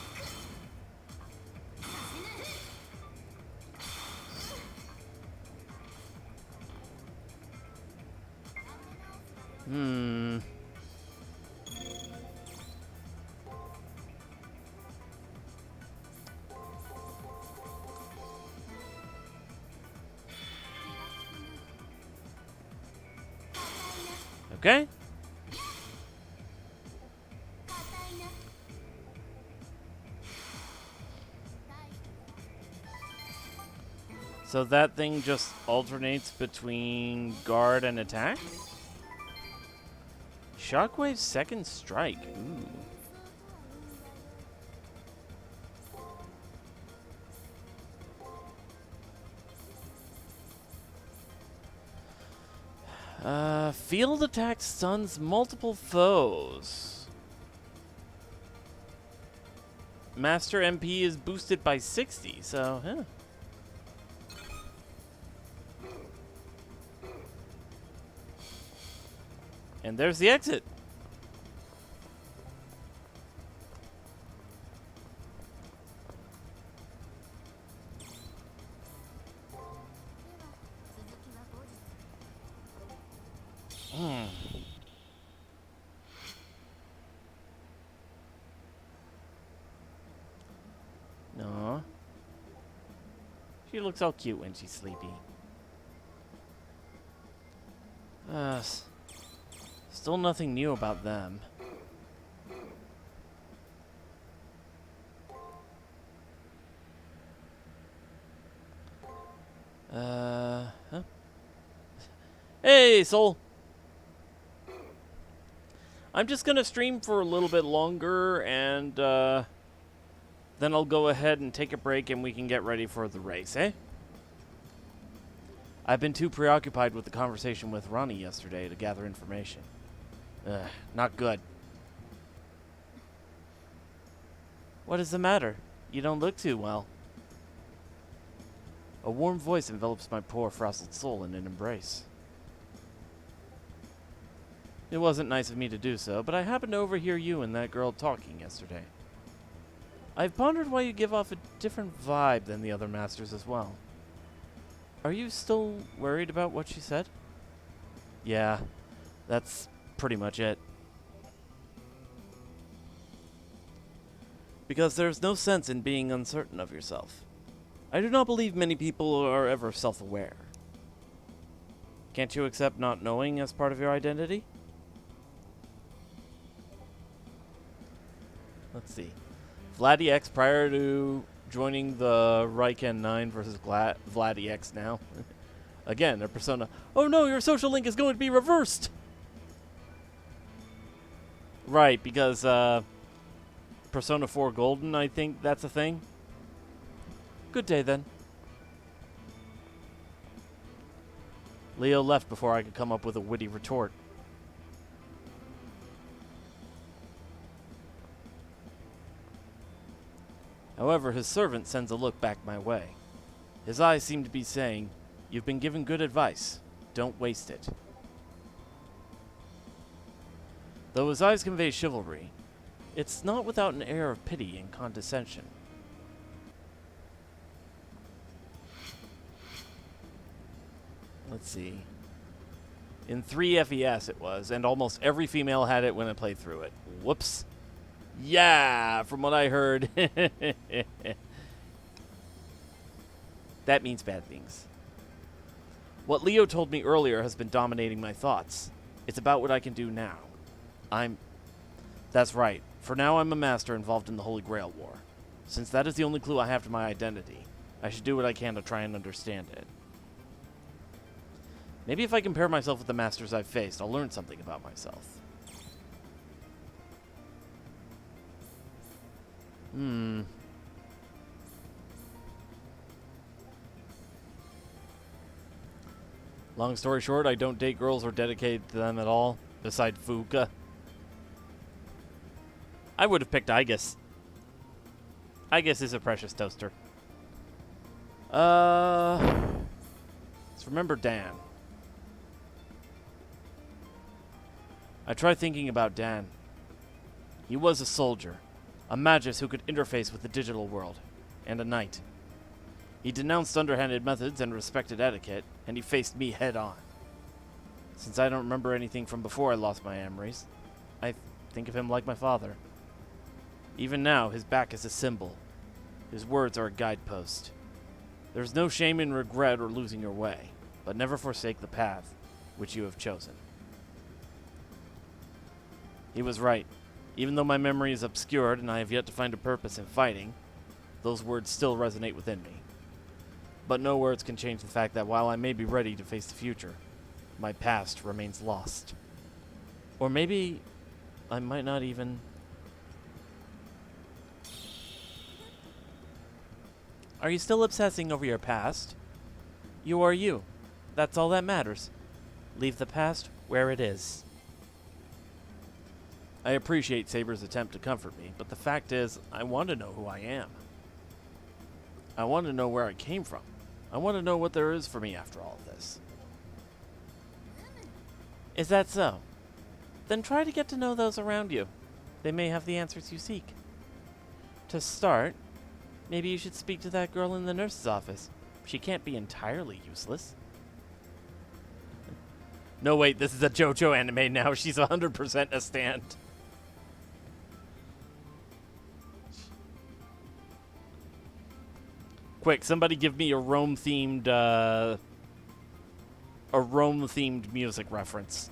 [SPEAKER 2] Okay. So that thing just alternates between guard and attack? Shockwave's second strike. Ooh. Field attack stuns multiple foes. Master MP is boosted by 60, so, yeah. And there's the exit. No. She looks all cute when she's sleepy. Still nothing new about them. Huh? Hey, Soul! I'm just gonna stream for a little bit longer, and, then I'll go ahead and take a break and we can get ready for the race, eh? I've been too preoccupied with the conversation with Ronnie yesterday to gather information. Not good. What is the matter? You don't look too well. A warm voice envelops my poor frazzled soul in an embrace. It wasn't nice of me to do so, but I happened to overhear you and that girl talking yesterday. I've pondered why you give off a different vibe than the other masters as well. Are you still worried about what she said? Yeah, that's pretty much it. Because there's no sense in being uncertain of yourself. I do not believe many people are ever self-aware. Can't you accept not knowing as part of your identity? Let's see. Vladdy X prior to joining the Raiken 9 versus Vladdy X now. Again, their persona. Oh no, your social link is going to be reversed! Right, because Persona 4 Golden, I think that's a thing. Good day then.
[SPEAKER 1] Leo left before I could come up with a witty retort. However, his servant sends a look back my way. His eyes seem to be saying, "You've been given good advice. Don't waste it." Though his eyes convey chivalry, it's not without an air of pity and condescension. Let's see. In 3 FES it was, and almost every female had it when I played through it. Whoops. Yeah, from what I heard. That means bad things. What Leo told me earlier has been dominating my thoughts. It's about what I can do now. That's right. For now, I'm a master involved in the Holy Grail War. Since that is the only clue I have to my identity, I should do what I can to try and understand it. Maybe if I compare myself with the masters I've faced, I'll learn something about myself. Long story short, I don't date girls or dedicate to them at all, beside Fuka. I would have picked Igus. Igus is a precious toaster. Let's remember Dan. I try thinking about Dan. He was a soldier, a magus who could interface with the digital world, and a knight. He denounced underhanded methods and respected etiquette, and he faced me head on. Since I don't remember anything from before I lost my memories, I think of him like my father. Even now, his back is a symbol. His words are a guidepost. There's no shame in regret or losing your way, but never forsake the path which you have chosen. He was right. Even though my memory is obscured and I have yet to find a purpose in fighting, those words still resonate within me. But no words can change the fact that while I may be ready to face the future, my past remains lost. Or maybe I might not even... Are you still obsessing over your past? You are you. That's all that matters. Leave the past where it is. I appreciate Saber's attempt to comfort me, but the fact is, I want to know who I am. I want to know where I came from. I want to know what there is for me after all of this. Is that so? Then try to get to know those around you. They may have the answers you seek. To start, maybe you should speak to that girl in the nurse's office. She can't be entirely useless. No, wait, this is a JoJo anime now. She's 100% a stand. Quick, somebody give me a Rome-themed music reference.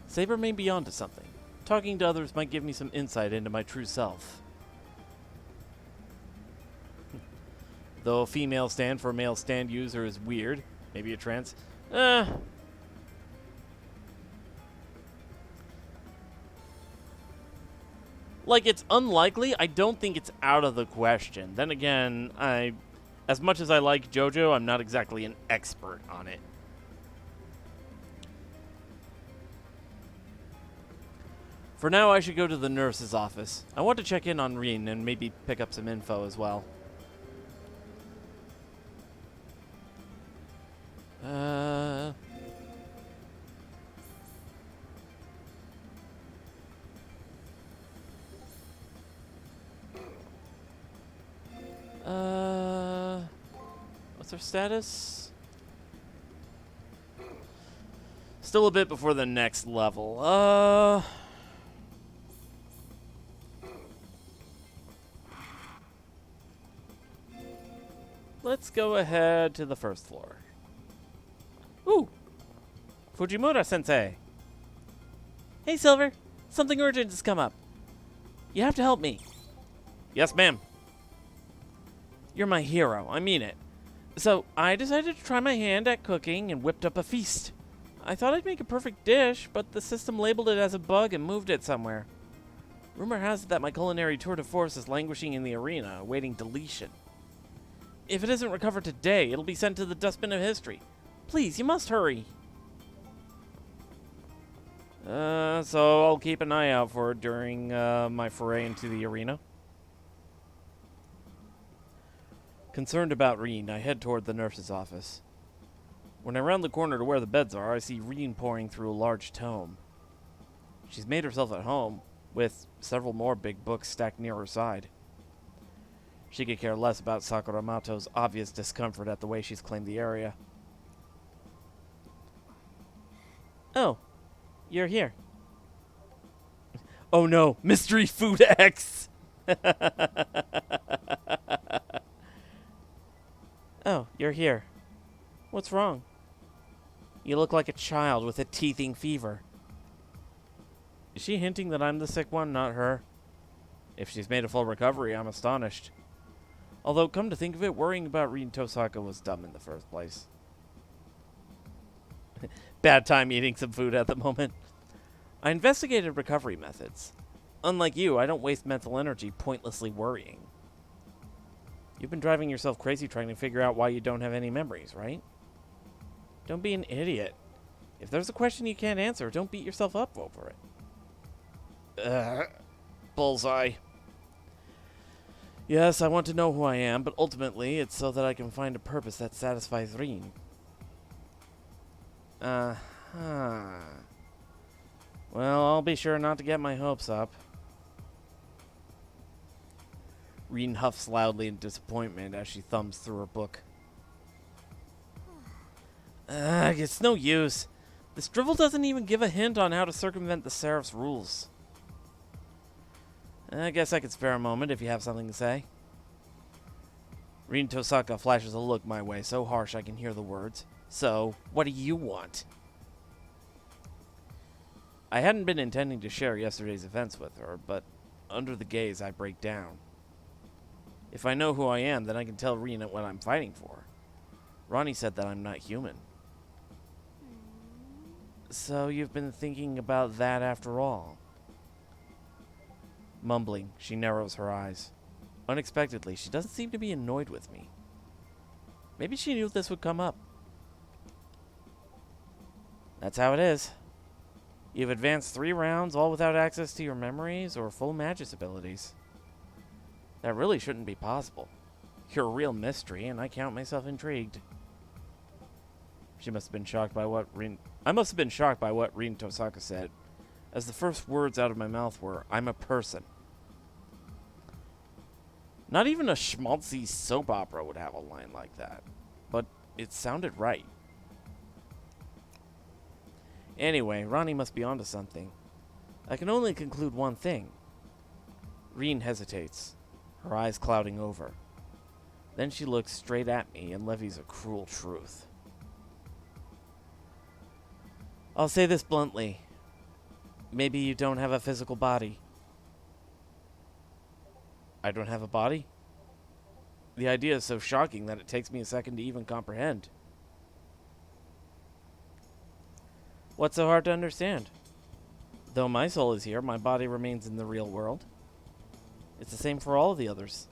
[SPEAKER 1] Saber may be onto something. Talking to others might give me some insight into my true self. Though a female stand for a male stand user is weird. Maybe a trans. Like, it's unlikely. I don't think it's out of the question. Then again, as much as I like JoJo, I'm not exactly an expert on it. For now, I should go to the nurse's office. I want to check in on Rin and maybe pick up some info as well. What's our status? Still a bit before the next level. Let's go ahead to the first floor. Ooh! Fujimura-sensei! Hey, Silver! Something urgent has come up. You have to help me. Yes, ma'am. You're my hero. I mean it. So, I decided to try my hand at cooking and whipped up a feast. I thought I'd make a perfect dish, but the system labeled it as a bug and moved it somewhere. Rumor has it that my culinary tour de force is languishing in the arena, awaiting deletion.
[SPEAKER 2] If it isn't recovered today, it'll be sent to the dustbin of history. Please, you must hurry. So I'll keep an eye out for it during my foray into the arena. Concerned about Reen, I head toward the nurse's office. When I round the corner to where the beds are, I see Reen poring through a large tome. She's made herself at home, with several more big books stacked near her side. She could care less about Sakuramato's obvious discomfort at the way she's claimed the area. Oh, you're here. Oh no, Mystery Food X! Oh, you're here. What's wrong? You look like a child with a teething fever. Is she hinting that I'm the sick one, not her? If she's made a full recovery, I'm astonished. Although, come to think of it, worrying about Rin Tosaka was dumb in the first place. Bad time eating some food at the moment. I investigated recovery methods. Unlike you, I don't waste mental energy pointlessly worrying. You've been driving yourself crazy trying to figure out why you don't have any memories, right? Don't be an idiot. If there's a question you can't answer, don't beat yourself up over it. Bullseye. Yes, I want to know who I am, but ultimately it's so that I can find a purpose that satisfies Rin. Well, I'll be sure not to get my hopes up. Rin huffs loudly in disappointment as she thumbs through her book. It's no use. This drivel doesn't even give a hint on how to circumvent the Seraph's rules. I guess I could spare a moment if you have something to say. Rin Tosaka flashes a look my way so harsh I can hear the words. So, what do you want? I hadn't been intending to share yesterday's events with her, but under the gaze I break down. If I know who I am, then I can tell Rin what I'm fighting for. Ronnie said that I'm not human. So you've been thinking about that after all? Mumbling, she narrows her eyes. Unexpectedly, she doesn't seem to be annoyed with me. Maybe she knew this would come up. That's how it is. You've advanced 3 rounds, all without access to your memories or full Magus abilities. That really shouldn't be possible. You're a real mystery, and I count myself intrigued. She must have been shocked by what I must have been shocked by what Rin Tosaka said, as the first words out of my mouth were, "I'm a person." Not even a schmaltzy soap opera would have a line like that, but it sounded right. Anyway, Ronnie must be onto something. I can only conclude one thing. Rin hesitates, her eyes clouding over. Then she looks straight at me and levies a cruel truth. I'll say this bluntly. Maybe you don't have a physical body. I don't have a body? The idea is so shocking that it takes me a second to even comprehend. What's so hard to understand? Though my soul is here, my body remains in the real world. It's the same for all of the others.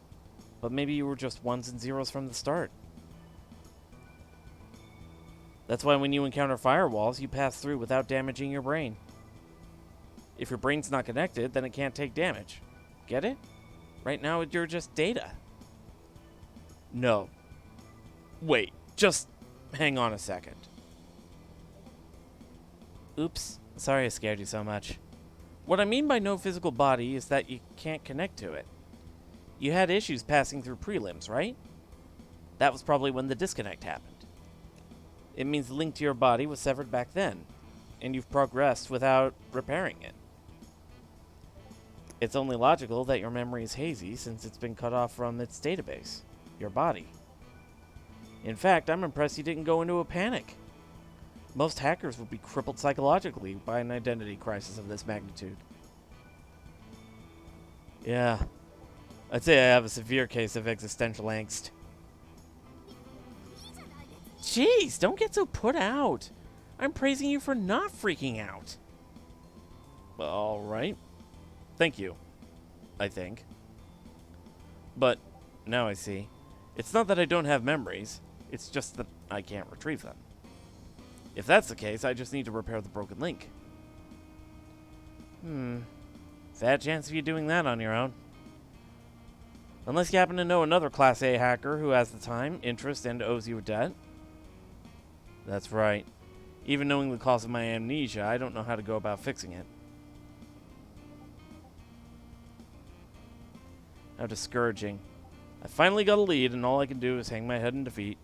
[SPEAKER 2] But maybe you were just ones and zeros from the start. That's why when you encounter firewalls, you pass through without damaging your brain. If your brain's not connected, then it can't take damage. Get it? Right now, you're just data. No. Wait, just hang on a second. Oops, sorry I scared you so much. What I mean by no physical body is that you can't connect to it. You had issues passing through prelims, right? That was probably when the disconnect happened. It means the link to your body was severed back then, and you've progressed without repairing it. It's only logical that your memory is hazy since it's been cut off from its database, your body. In fact, I'm impressed you didn't go into a panic. Most hackers would be crippled psychologically by an identity crisis of this magnitude. Yeah, I'd say I have a severe case of existential angst. Jeez, don't get so put out. I'm praising you for not freaking out. All right. Thank you, I think. But now I see. It's not that I don't have memories, it's just that I can't retrieve them. If that's the case, I just need to repair the broken link. Fat chance of you doing that on your own. Unless you happen to know another Class A hacker who has the time, interest, and owes you a debt. That's right. Even knowing the cause of my amnesia, I don't know how to go about fixing it. How discouraging. I finally got a lead, and all I can do is hang my head in defeat.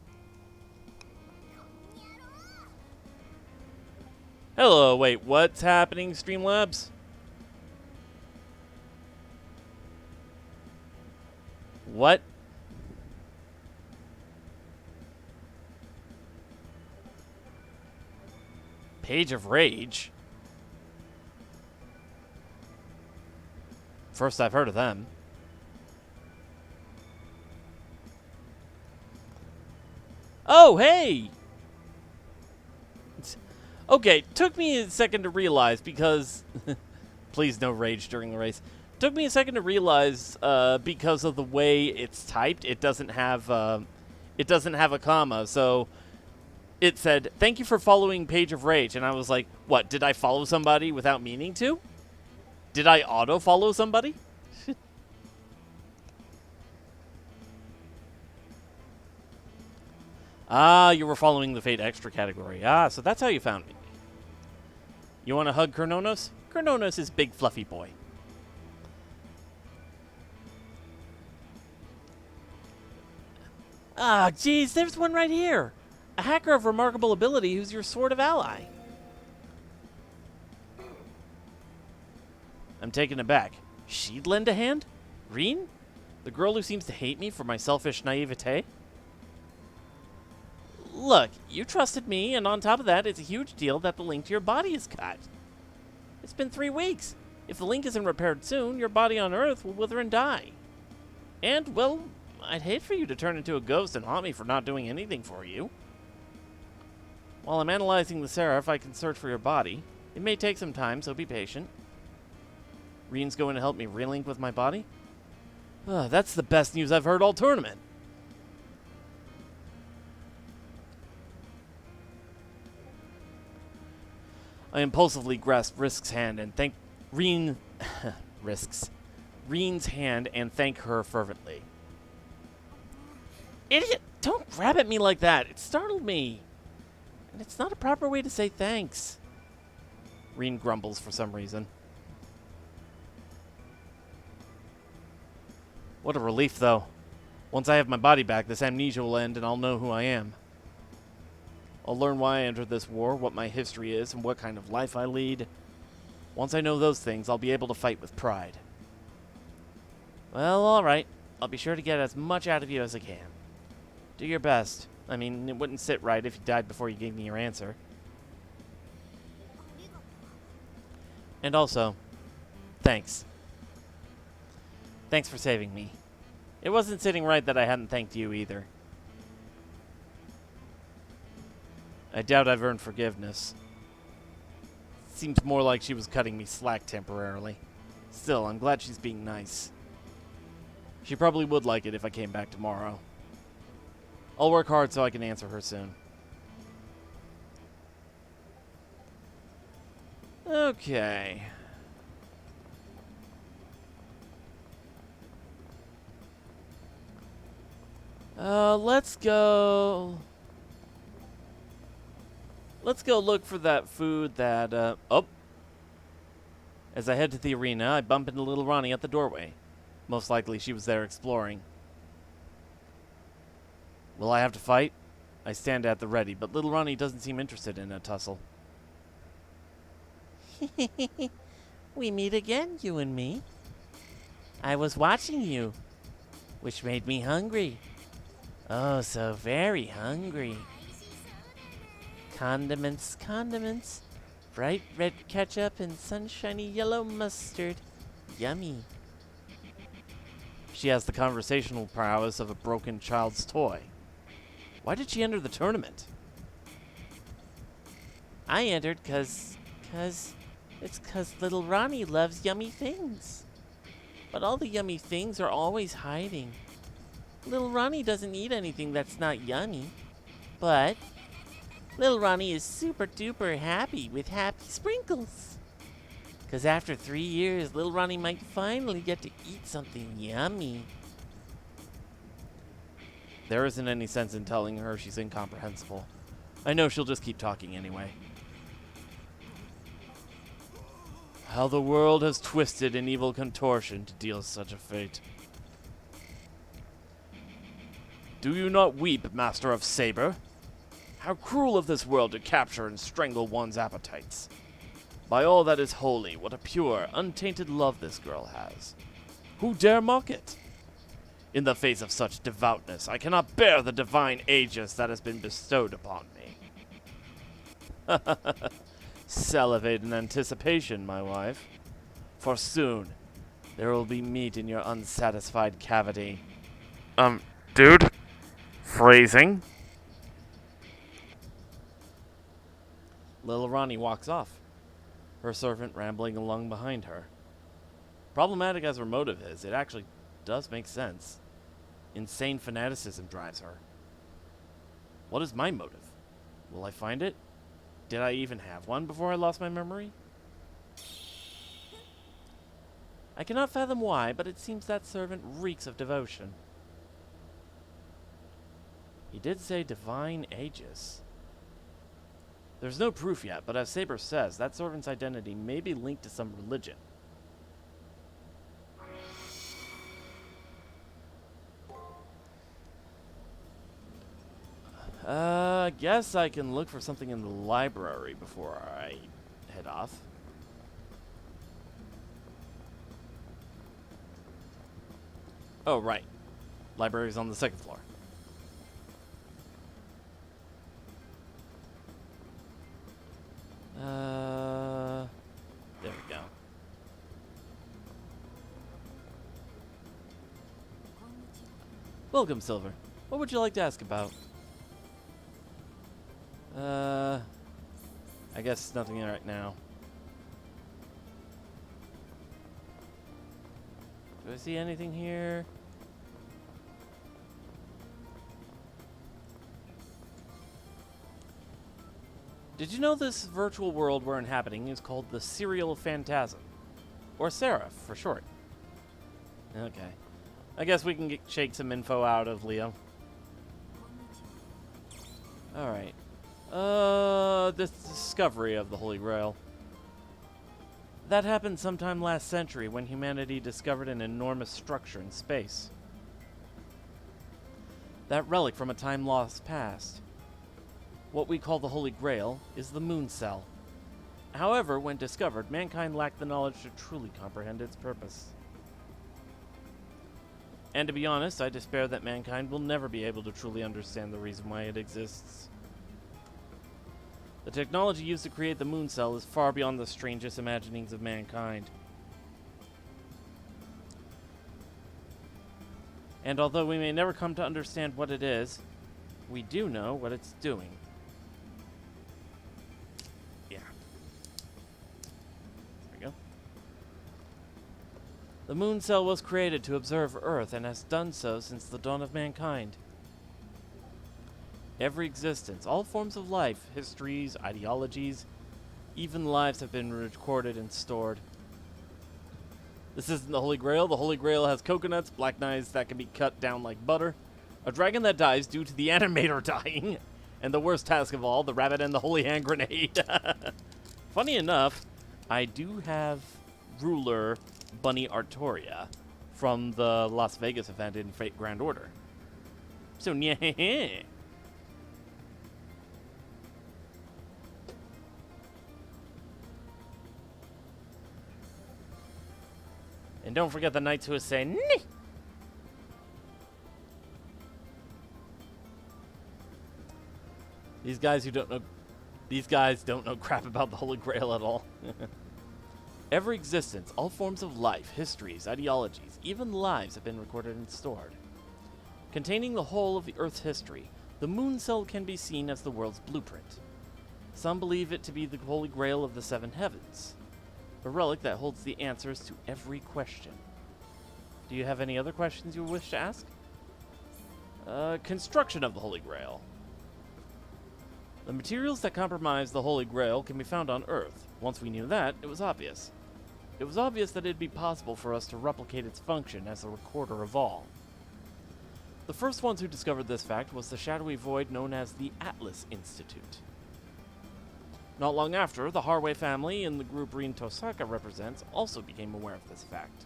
[SPEAKER 2] Hello, wait, what's happening, Streamlabs? What? Page of Rage? First I've heard of them. Oh, hey! Okay, took me a second to realize because... Please no rage during the race. Took me a second to realize because of the way it's typed, it doesn't have a comma. So it said, "Thank you for following Page of Rage," and I was like, "What? Did I follow somebody without meaning to? Did I auto follow somebody?" Ah, you were following the Fate Extra category. Ah, so that's how you found me. You want to hug Kernonos? Kernonos is big fluffy boy. Ah, geez, there's one right here. A hacker of remarkable ability who's your sort of ally. I'm taken aback. She'd lend a hand? Reen? The girl who seems to hate me for my selfish naivete? Look, you trusted me, and on top of that, it's a huge deal that the link to your body is cut. It's been 3 weeks. If the link isn't repaired soon, your body on Earth will wither and die. And, well, I'd hate for you to turn into a ghost and haunt me for not doing anything for you. While I'm analyzing the Seraph, I can search for your body. It may take some time, so be patient. Reen's going to help me relink with my body? That's the best news I've heard all tournament. I impulsively grasp Risk's hand and thank Reen's hand and thank her fervently. Idiot! Don't grab at me like that. It startled me. And it's not a proper way to say thanks. Reen grumbles for some reason. What a relief, though. Once I have my body back, this amnesia will end and I'll know who I am. I'll learn why I entered this war, what my history is, and what kind of life I lead. Once I know those things, I'll be able to fight with pride. Well, alright. I'll be sure to get as much out of you as I can. Do your best. I mean, it wouldn't sit right if you died before you gave me your answer. And also, thanks. Thanks for saving me. It wasn't sitting right that I hadn't thanked you either. I doubt I've earned forgiveness. Seems more like she was cutting me slack temporarily. Still, I'm glad she's being nice. She probably would like it if I came back tomorrow. I'll work hard so I can answer her soon. Okay. Let's go... Let's go look for that food that, oh! As I head to the arena, I bump into little Ronnie at the doorway. Most likely she was there exploring. Will I have to fight? I stand at the ready, but little Ronnie doesn't seem interested in a tussle. We meet again, you and me. I was watching you, which made me hungry. Oh, so very hungry. Condiments, condiments. Bright red ketchup and sunshiny yellow mustard. Yummy. She has the conversational prowess of a broken child's toy. Why did she enter the tournament? I entered cause little Ronnie loves yummy things. But all the yummy things are always hiding. Little Ronnie doesn't eat anything that's not yummy. But Little Ronnie is super duper happy with Happy Sprinkles. 'Cause after 3 years, Little Ronnie might finally get to eat something yummy.
[SPEAKER 1] There isn't any sense in telling her she's incomprehensible. I know she'll just keep talking anyway. How the world has twisted in evil contortion to deal such a fate. Do you not weep, Master of Saber? How cruel of this world to capture and strangle one's appetites. By all that is holy, what a pure, untainted love this girl has. Who dare mock it? In the face of such devoutness, I cannot bear the divine aegis that has been bestowed upon me. Salivate in anticipation, my wife. For soon, there will be meat in your unsatisfied cavity. Dude? Phrasing? Little Ronnie walks off, her servant rambling along behind her. Problematic as her motive is, it actually does make sense. Insane fanaticism drives her. What is my motive? Will I find it? Did I even have one before I lost my memory? I cannot fathom why, but it seems that servant reeks of devotion. He did say divine aegis. There's no proof yet, but as Saber says, that servant's identity may be linked to some religion. I guess I can look for something in the library before I head off. Oh, right. Library's on the second floor. There we go. Welcome, Silver. What would you like to ask about? I guess nothing right now. Do I see anything here? Did you know this virtual world we're inhabiting is called the Serial Phantasm? Or Seraph, for short. Okay. I guess we can shake some info out of Leo. Alright. This discovery of the Holy Grail. That happened sometime last century when humanity discovered an enormous structure in space. That relic from a time lost past. What we call the Holy Grail is the Moon Cell. However, when discovered, mankind lacked the knowledge to truly comprehend its purpose. And to be honest, I despair that mankind will never be able to truly understand the reason why it exists. The technology used to create the Moon Cell is far beyond the strangest imaginings of mankind. And although we may never come to understand what it is, we do know what it's doing. Yeah. There we go. The Moon Cell was created to observe Earth and has done so since the dawn of mankind. Every existence, all forms of life, histories, ideologies, even lives have been recorded and stored. This isn't the Holy Grail. The Holy Grail has coconuts, black knives that can be cut down like butter, a dragon that dies due to the animator dying, and the worst task of all, the rabbit and the holy hand grenade. Funny enough, I do have ruler Bunny Artoria from the Las Vegas event in Fate Grand Order. So, yeah. And don't forget the knights who say, "Nee." These guys don't know crap about the Holy Grail at all. Every existence, all forms of life, histories, ideologies, even lives have been recorded and stored. Containing the whole of the Earth's history, the Moon Cell can be seen as the world's blueprint. Some believe it to be the Holy Grail of the Seven Heavens, a relic that holds the answers to every question. Do you have any other questions you wish to ask?
[SPEAKER 2] Construction of the Holy Grail. The materials that comprise the Holy Grail can be found on Earth. Once we knew that, it was obvious. It was obvious that it'd be possible for us to replicate its function as the recorder of all. The first ones who discovered this fact was the shadowy void known as the Atlas Institute. Not long after, the Harway family and the group Rin Tosaka represents also became aware of this fact.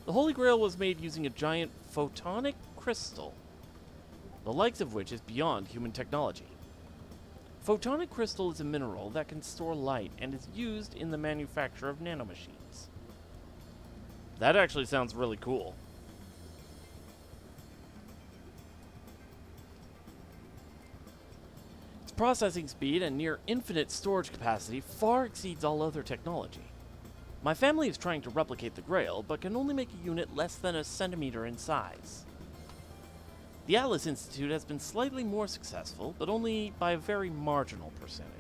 [SPEAKER 2] The Holy Grail was made using a giant photonic crystal, the likes of which is beyond human technology. Photonic crystal is a mineral that can store light and is used in the manufacture of nanomachines. That actually sounds really cool. Its processing speed and near infinite storage capacity far exceeds all other technology. My family is trying to replicate the Grail, but can only make a unit less than a centimeter in size. The Atlas Institute has been slightly more successful, but only by a very marginal percentage.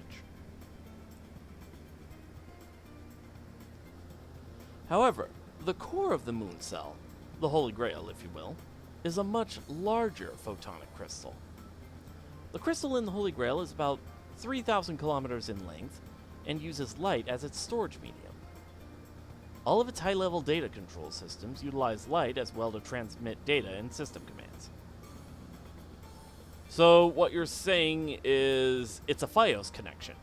[SPEAKER 2] However, the core of the moon cell, the Holy Grail if you will, is a much larger photonic crystal. The crystal in the Holy Grail is about 3,000 kilometers in length and uses light as its storage medium. All of its high-level data control systems utilize light as well to transmit data and system commands. So what you're saying is it's a Fios connection.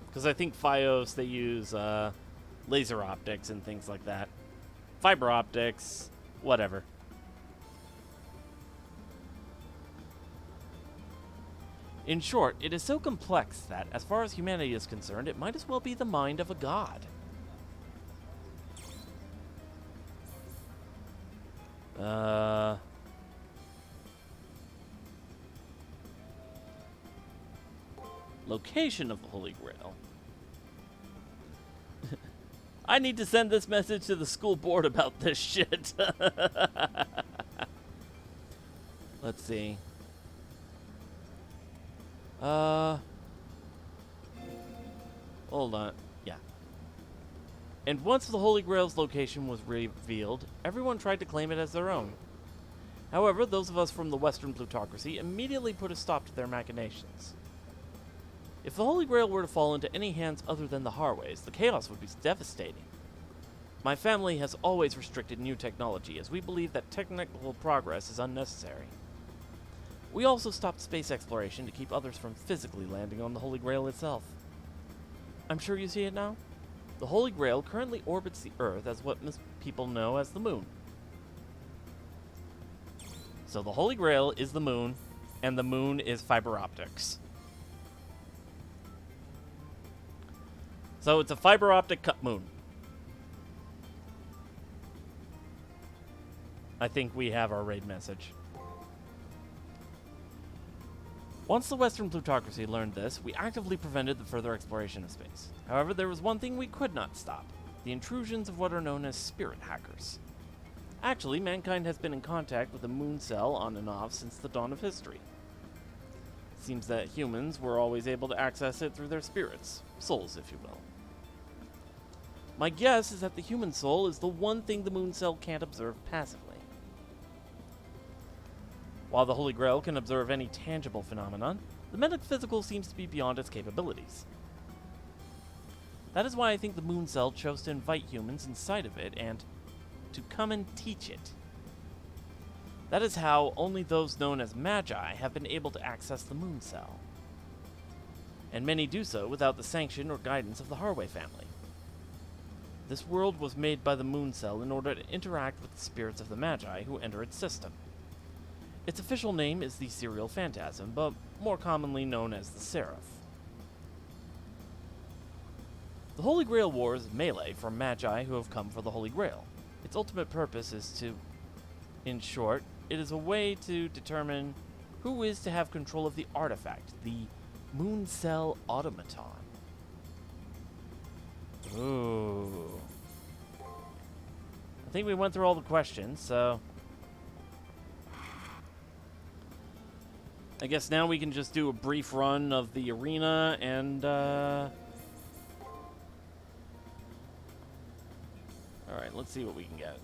[SPEAKER 2] Because I think Fios, they use laser optics and things like that. Fiber optics, whatever. In short, it is so complex that, as far as humanity is concerned, it might as well be the mind of a god. Location of the Holy Grail. I need to send this message to the school board about this shit. Let's see. Hold on. Yeah. And once the Holy Grail's location was revealed, everyone tried to claim it as their own. However, those of us from the Western plutocracy immediately put a stop to their machinations. If the Holy Grail were to fall into any hands other than the Harways, the chaos would be devastating. My family has always restricted new technology, as we believe that technical progress is unnecessary. We also stopped space exploration to keep others from physically landing on the Holy Grail itself. I'm sure you see it now? The Holy Grail currently orbits the Earth as what most people know as the Moon. So the Holy Grail is the Moon, and the Moon is fiber optics. So it's a fiber optic cut moon. I think we have our raid message. Once the Western plutocracy learned this, we actively prevented the further exploration of space. However, there was one thing we could not stop: the intrusions of what are known as spirit hackers. Actually, mankind has been in contact with the moon cell on and off since the dawn of history. It seems that humans were always able to access it through their spirits, souls if you will. My guess is that the human soul is the one thing the moon cell can't observe passively. While the Holy Grail can observe any tangible phenomenon, the metaphysical seems to be beyond its capabilities. That is why I think the moon cell chose to invite humans inside of it and to come and teach it. That is how only those known as Magi have been able to access the moon cell. And many do so without the sanction or guidance of the Harway family. This world was made by the moon cell in order to interact with the spirits of the Magi who enter its system. Its official name is the Serial Phantasm, but more commonly known as the Seraph. The Holy Grail War is melee from Magi who have come for the Holy Grail. Its ultimate purpose is to, in short, it is a way to determine who is to have control of the artifact, the Moon Cell Automaton. Ooh. I think we went through all the questions, so I guess now we can just do a brief run of the arena and Alright, let's see what we can get.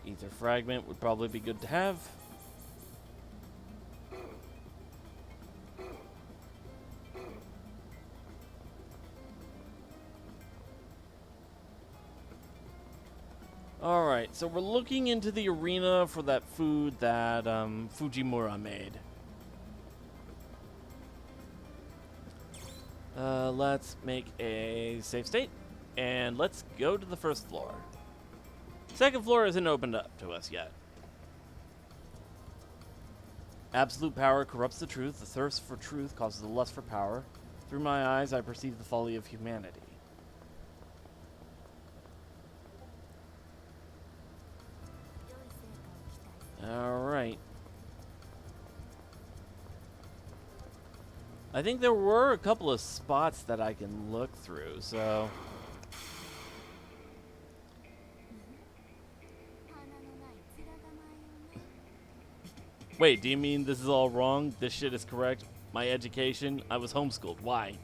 [SPEAKER 2] Ether Fragment would probably be good to have. Alright, so we're looking into the arena for that food that Fujimura made. Let's make a save state, and let's go to the first floor. Second floor isn't opened up to us yet. Absolute power corrupts the truth. The thirst for truth causes the lust for power. Through my eyes, I perceive the folly of humanity. Alright. I think there were a couple of spots that I can look through, so... Wait, do you mean this is all wrong? This shit is correct? My education? I was homeschooled. Why?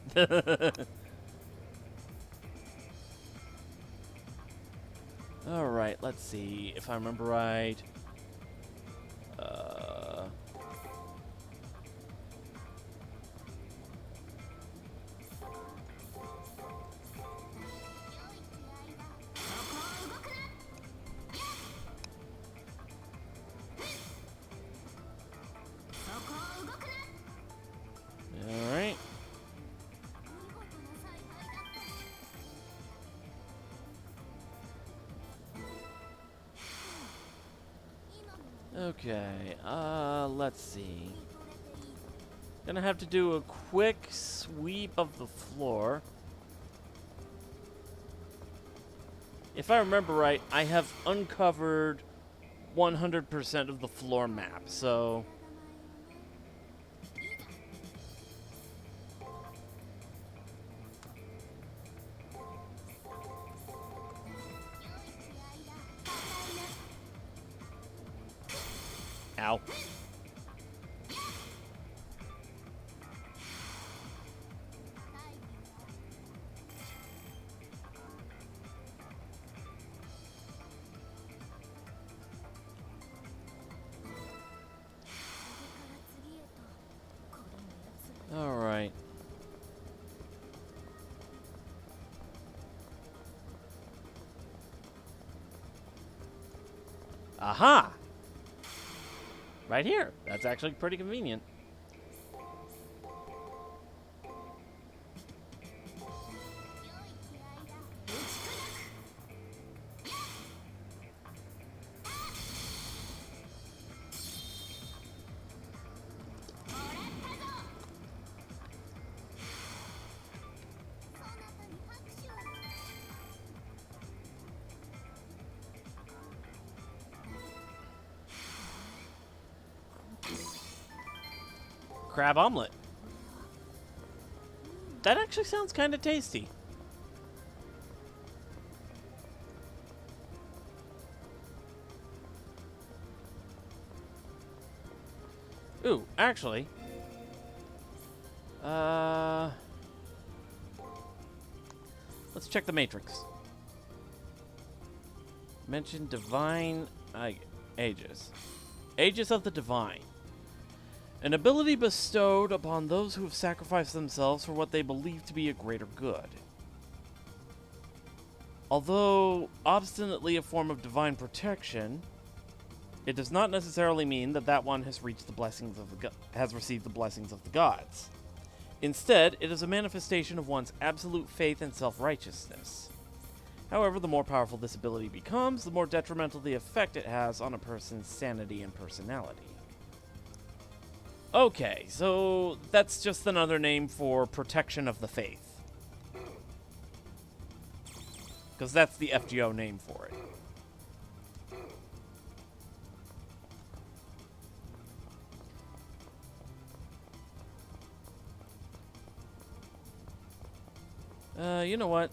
[SPEAKER 2] Alright, let's see. If I remember right... Alright. Okay, let's see. Gonna have to do a quick sweep of the floor. If I remember right, I have uncovered 100% of the floor map, so... Ow. All right. Aha! Right here. That's actually pretty convenient. Crab omelet. That actually sounds kind of tasty. Ooh, actually. Let's check the matrix. Mention divine aegis. Aegis of the divine. An ability bestowed upon those who have sacrificed themselves for what they believe to be a greater good. Although obstinately a form of divine protection, it does not necessarily mean that that one has reached the blessings of has received the blessings of the gods. Instead, it is a manifestation of one's absolute faith and self-righteousness. However, the more powerful this ability becomes, the more detrimental the effect it has on a person's sanity and personality. Okay, so that's just another name for protection of the faith. Because that's the FGO name for it. You know what?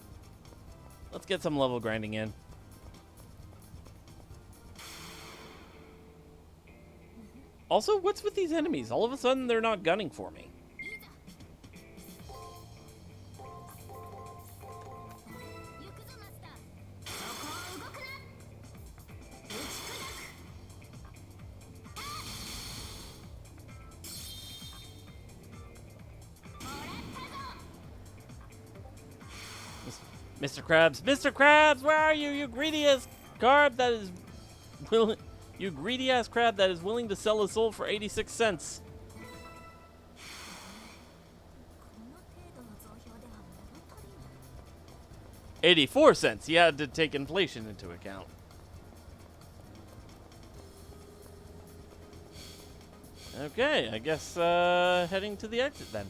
[SPEAKER 2] Let's get some level grinding in. Also, what's with these enemies? All of a sudden, they're not gunning for me. Mr. Krabs, Mr. Krabs, where are you? You greedy ass carb that is willing, you greedy ass crab that is willing to sell a soul for 86 cents. 84 cents. You had to take inflation into account. Okay, I guess heading to the exit then.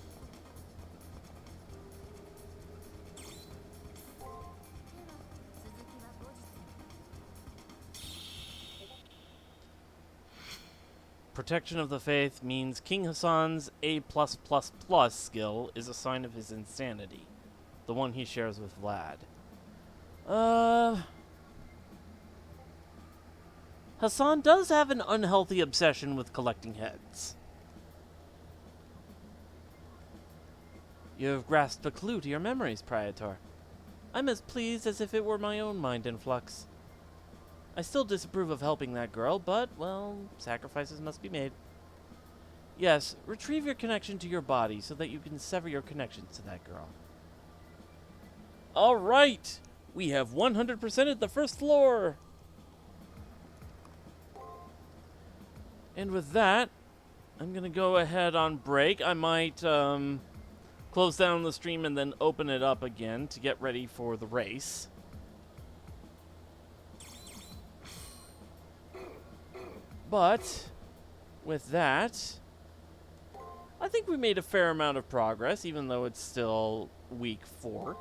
[SPEAKER 2] Protection of the Faith means King Hassan's A+++ skill is a sign of his insanity, the one he shares with Vlad. Hassan does have an unhealthy obsession with collecting heads. You have grasped a clue to your memories, Praetor. I'm as pleased as if it were my own mind in flux. I still disapprove of helping that girl, but, well, sacrifices must be made. Yes, retrieve your connection to your body so that you can sever your connections to that girl. All right! We have 100%ed the first floor! And with that, I'm going to go ahead on break. I might close down the stream and then open it up again to get ready for the race. But with that, I think we made a fair amount of progress, even though it's still week 4.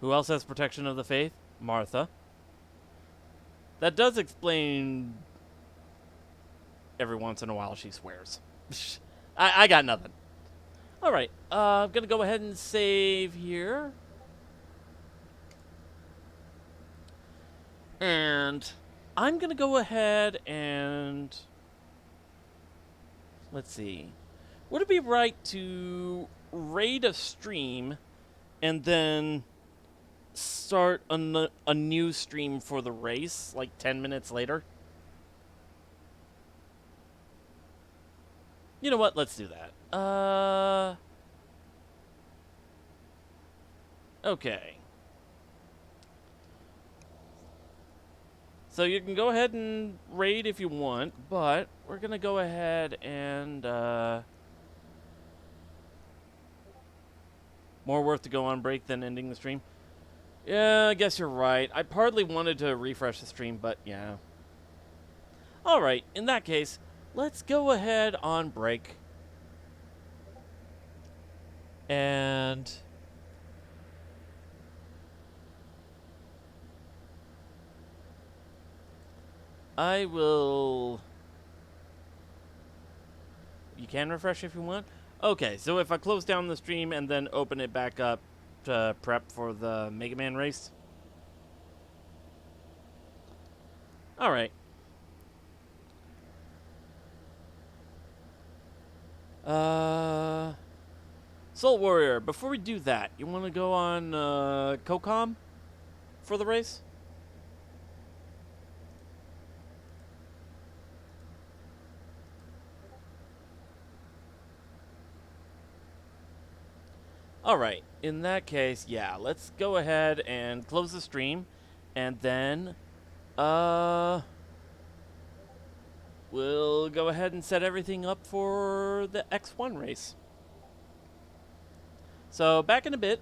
[SPEAKER 2] Who else has protection of the faith? Martha. That does explain every once in a while she swears. I got nothing. Alright, I'm going to go ahead and save here. And I'm going to go ahead and... Let's see. Would it be right to raid a stream and then start a new stream for the race, like 10 minutes later? You know what? Let's do that. Okay. So you can go ahead and raid if you want, but we're going to go ahead and... more worth to go on break than ending the stream. Yeah, I guess you're right. I partly wanted to refresh the stream, but yeah. Alright, in that case, let's go ahead on break. And... I will... You can refresh if you want? Okay, so if I close down the stream and then open it back up to prep for the Mega Man race? Alright. Soul Warrior, before we do that, you want to go on COCOM for the race? Alright, in that case, yeah, let's go ahead and close the stream, and then, we'll go ahead and set everything up for the X1 race. So, back in a bit.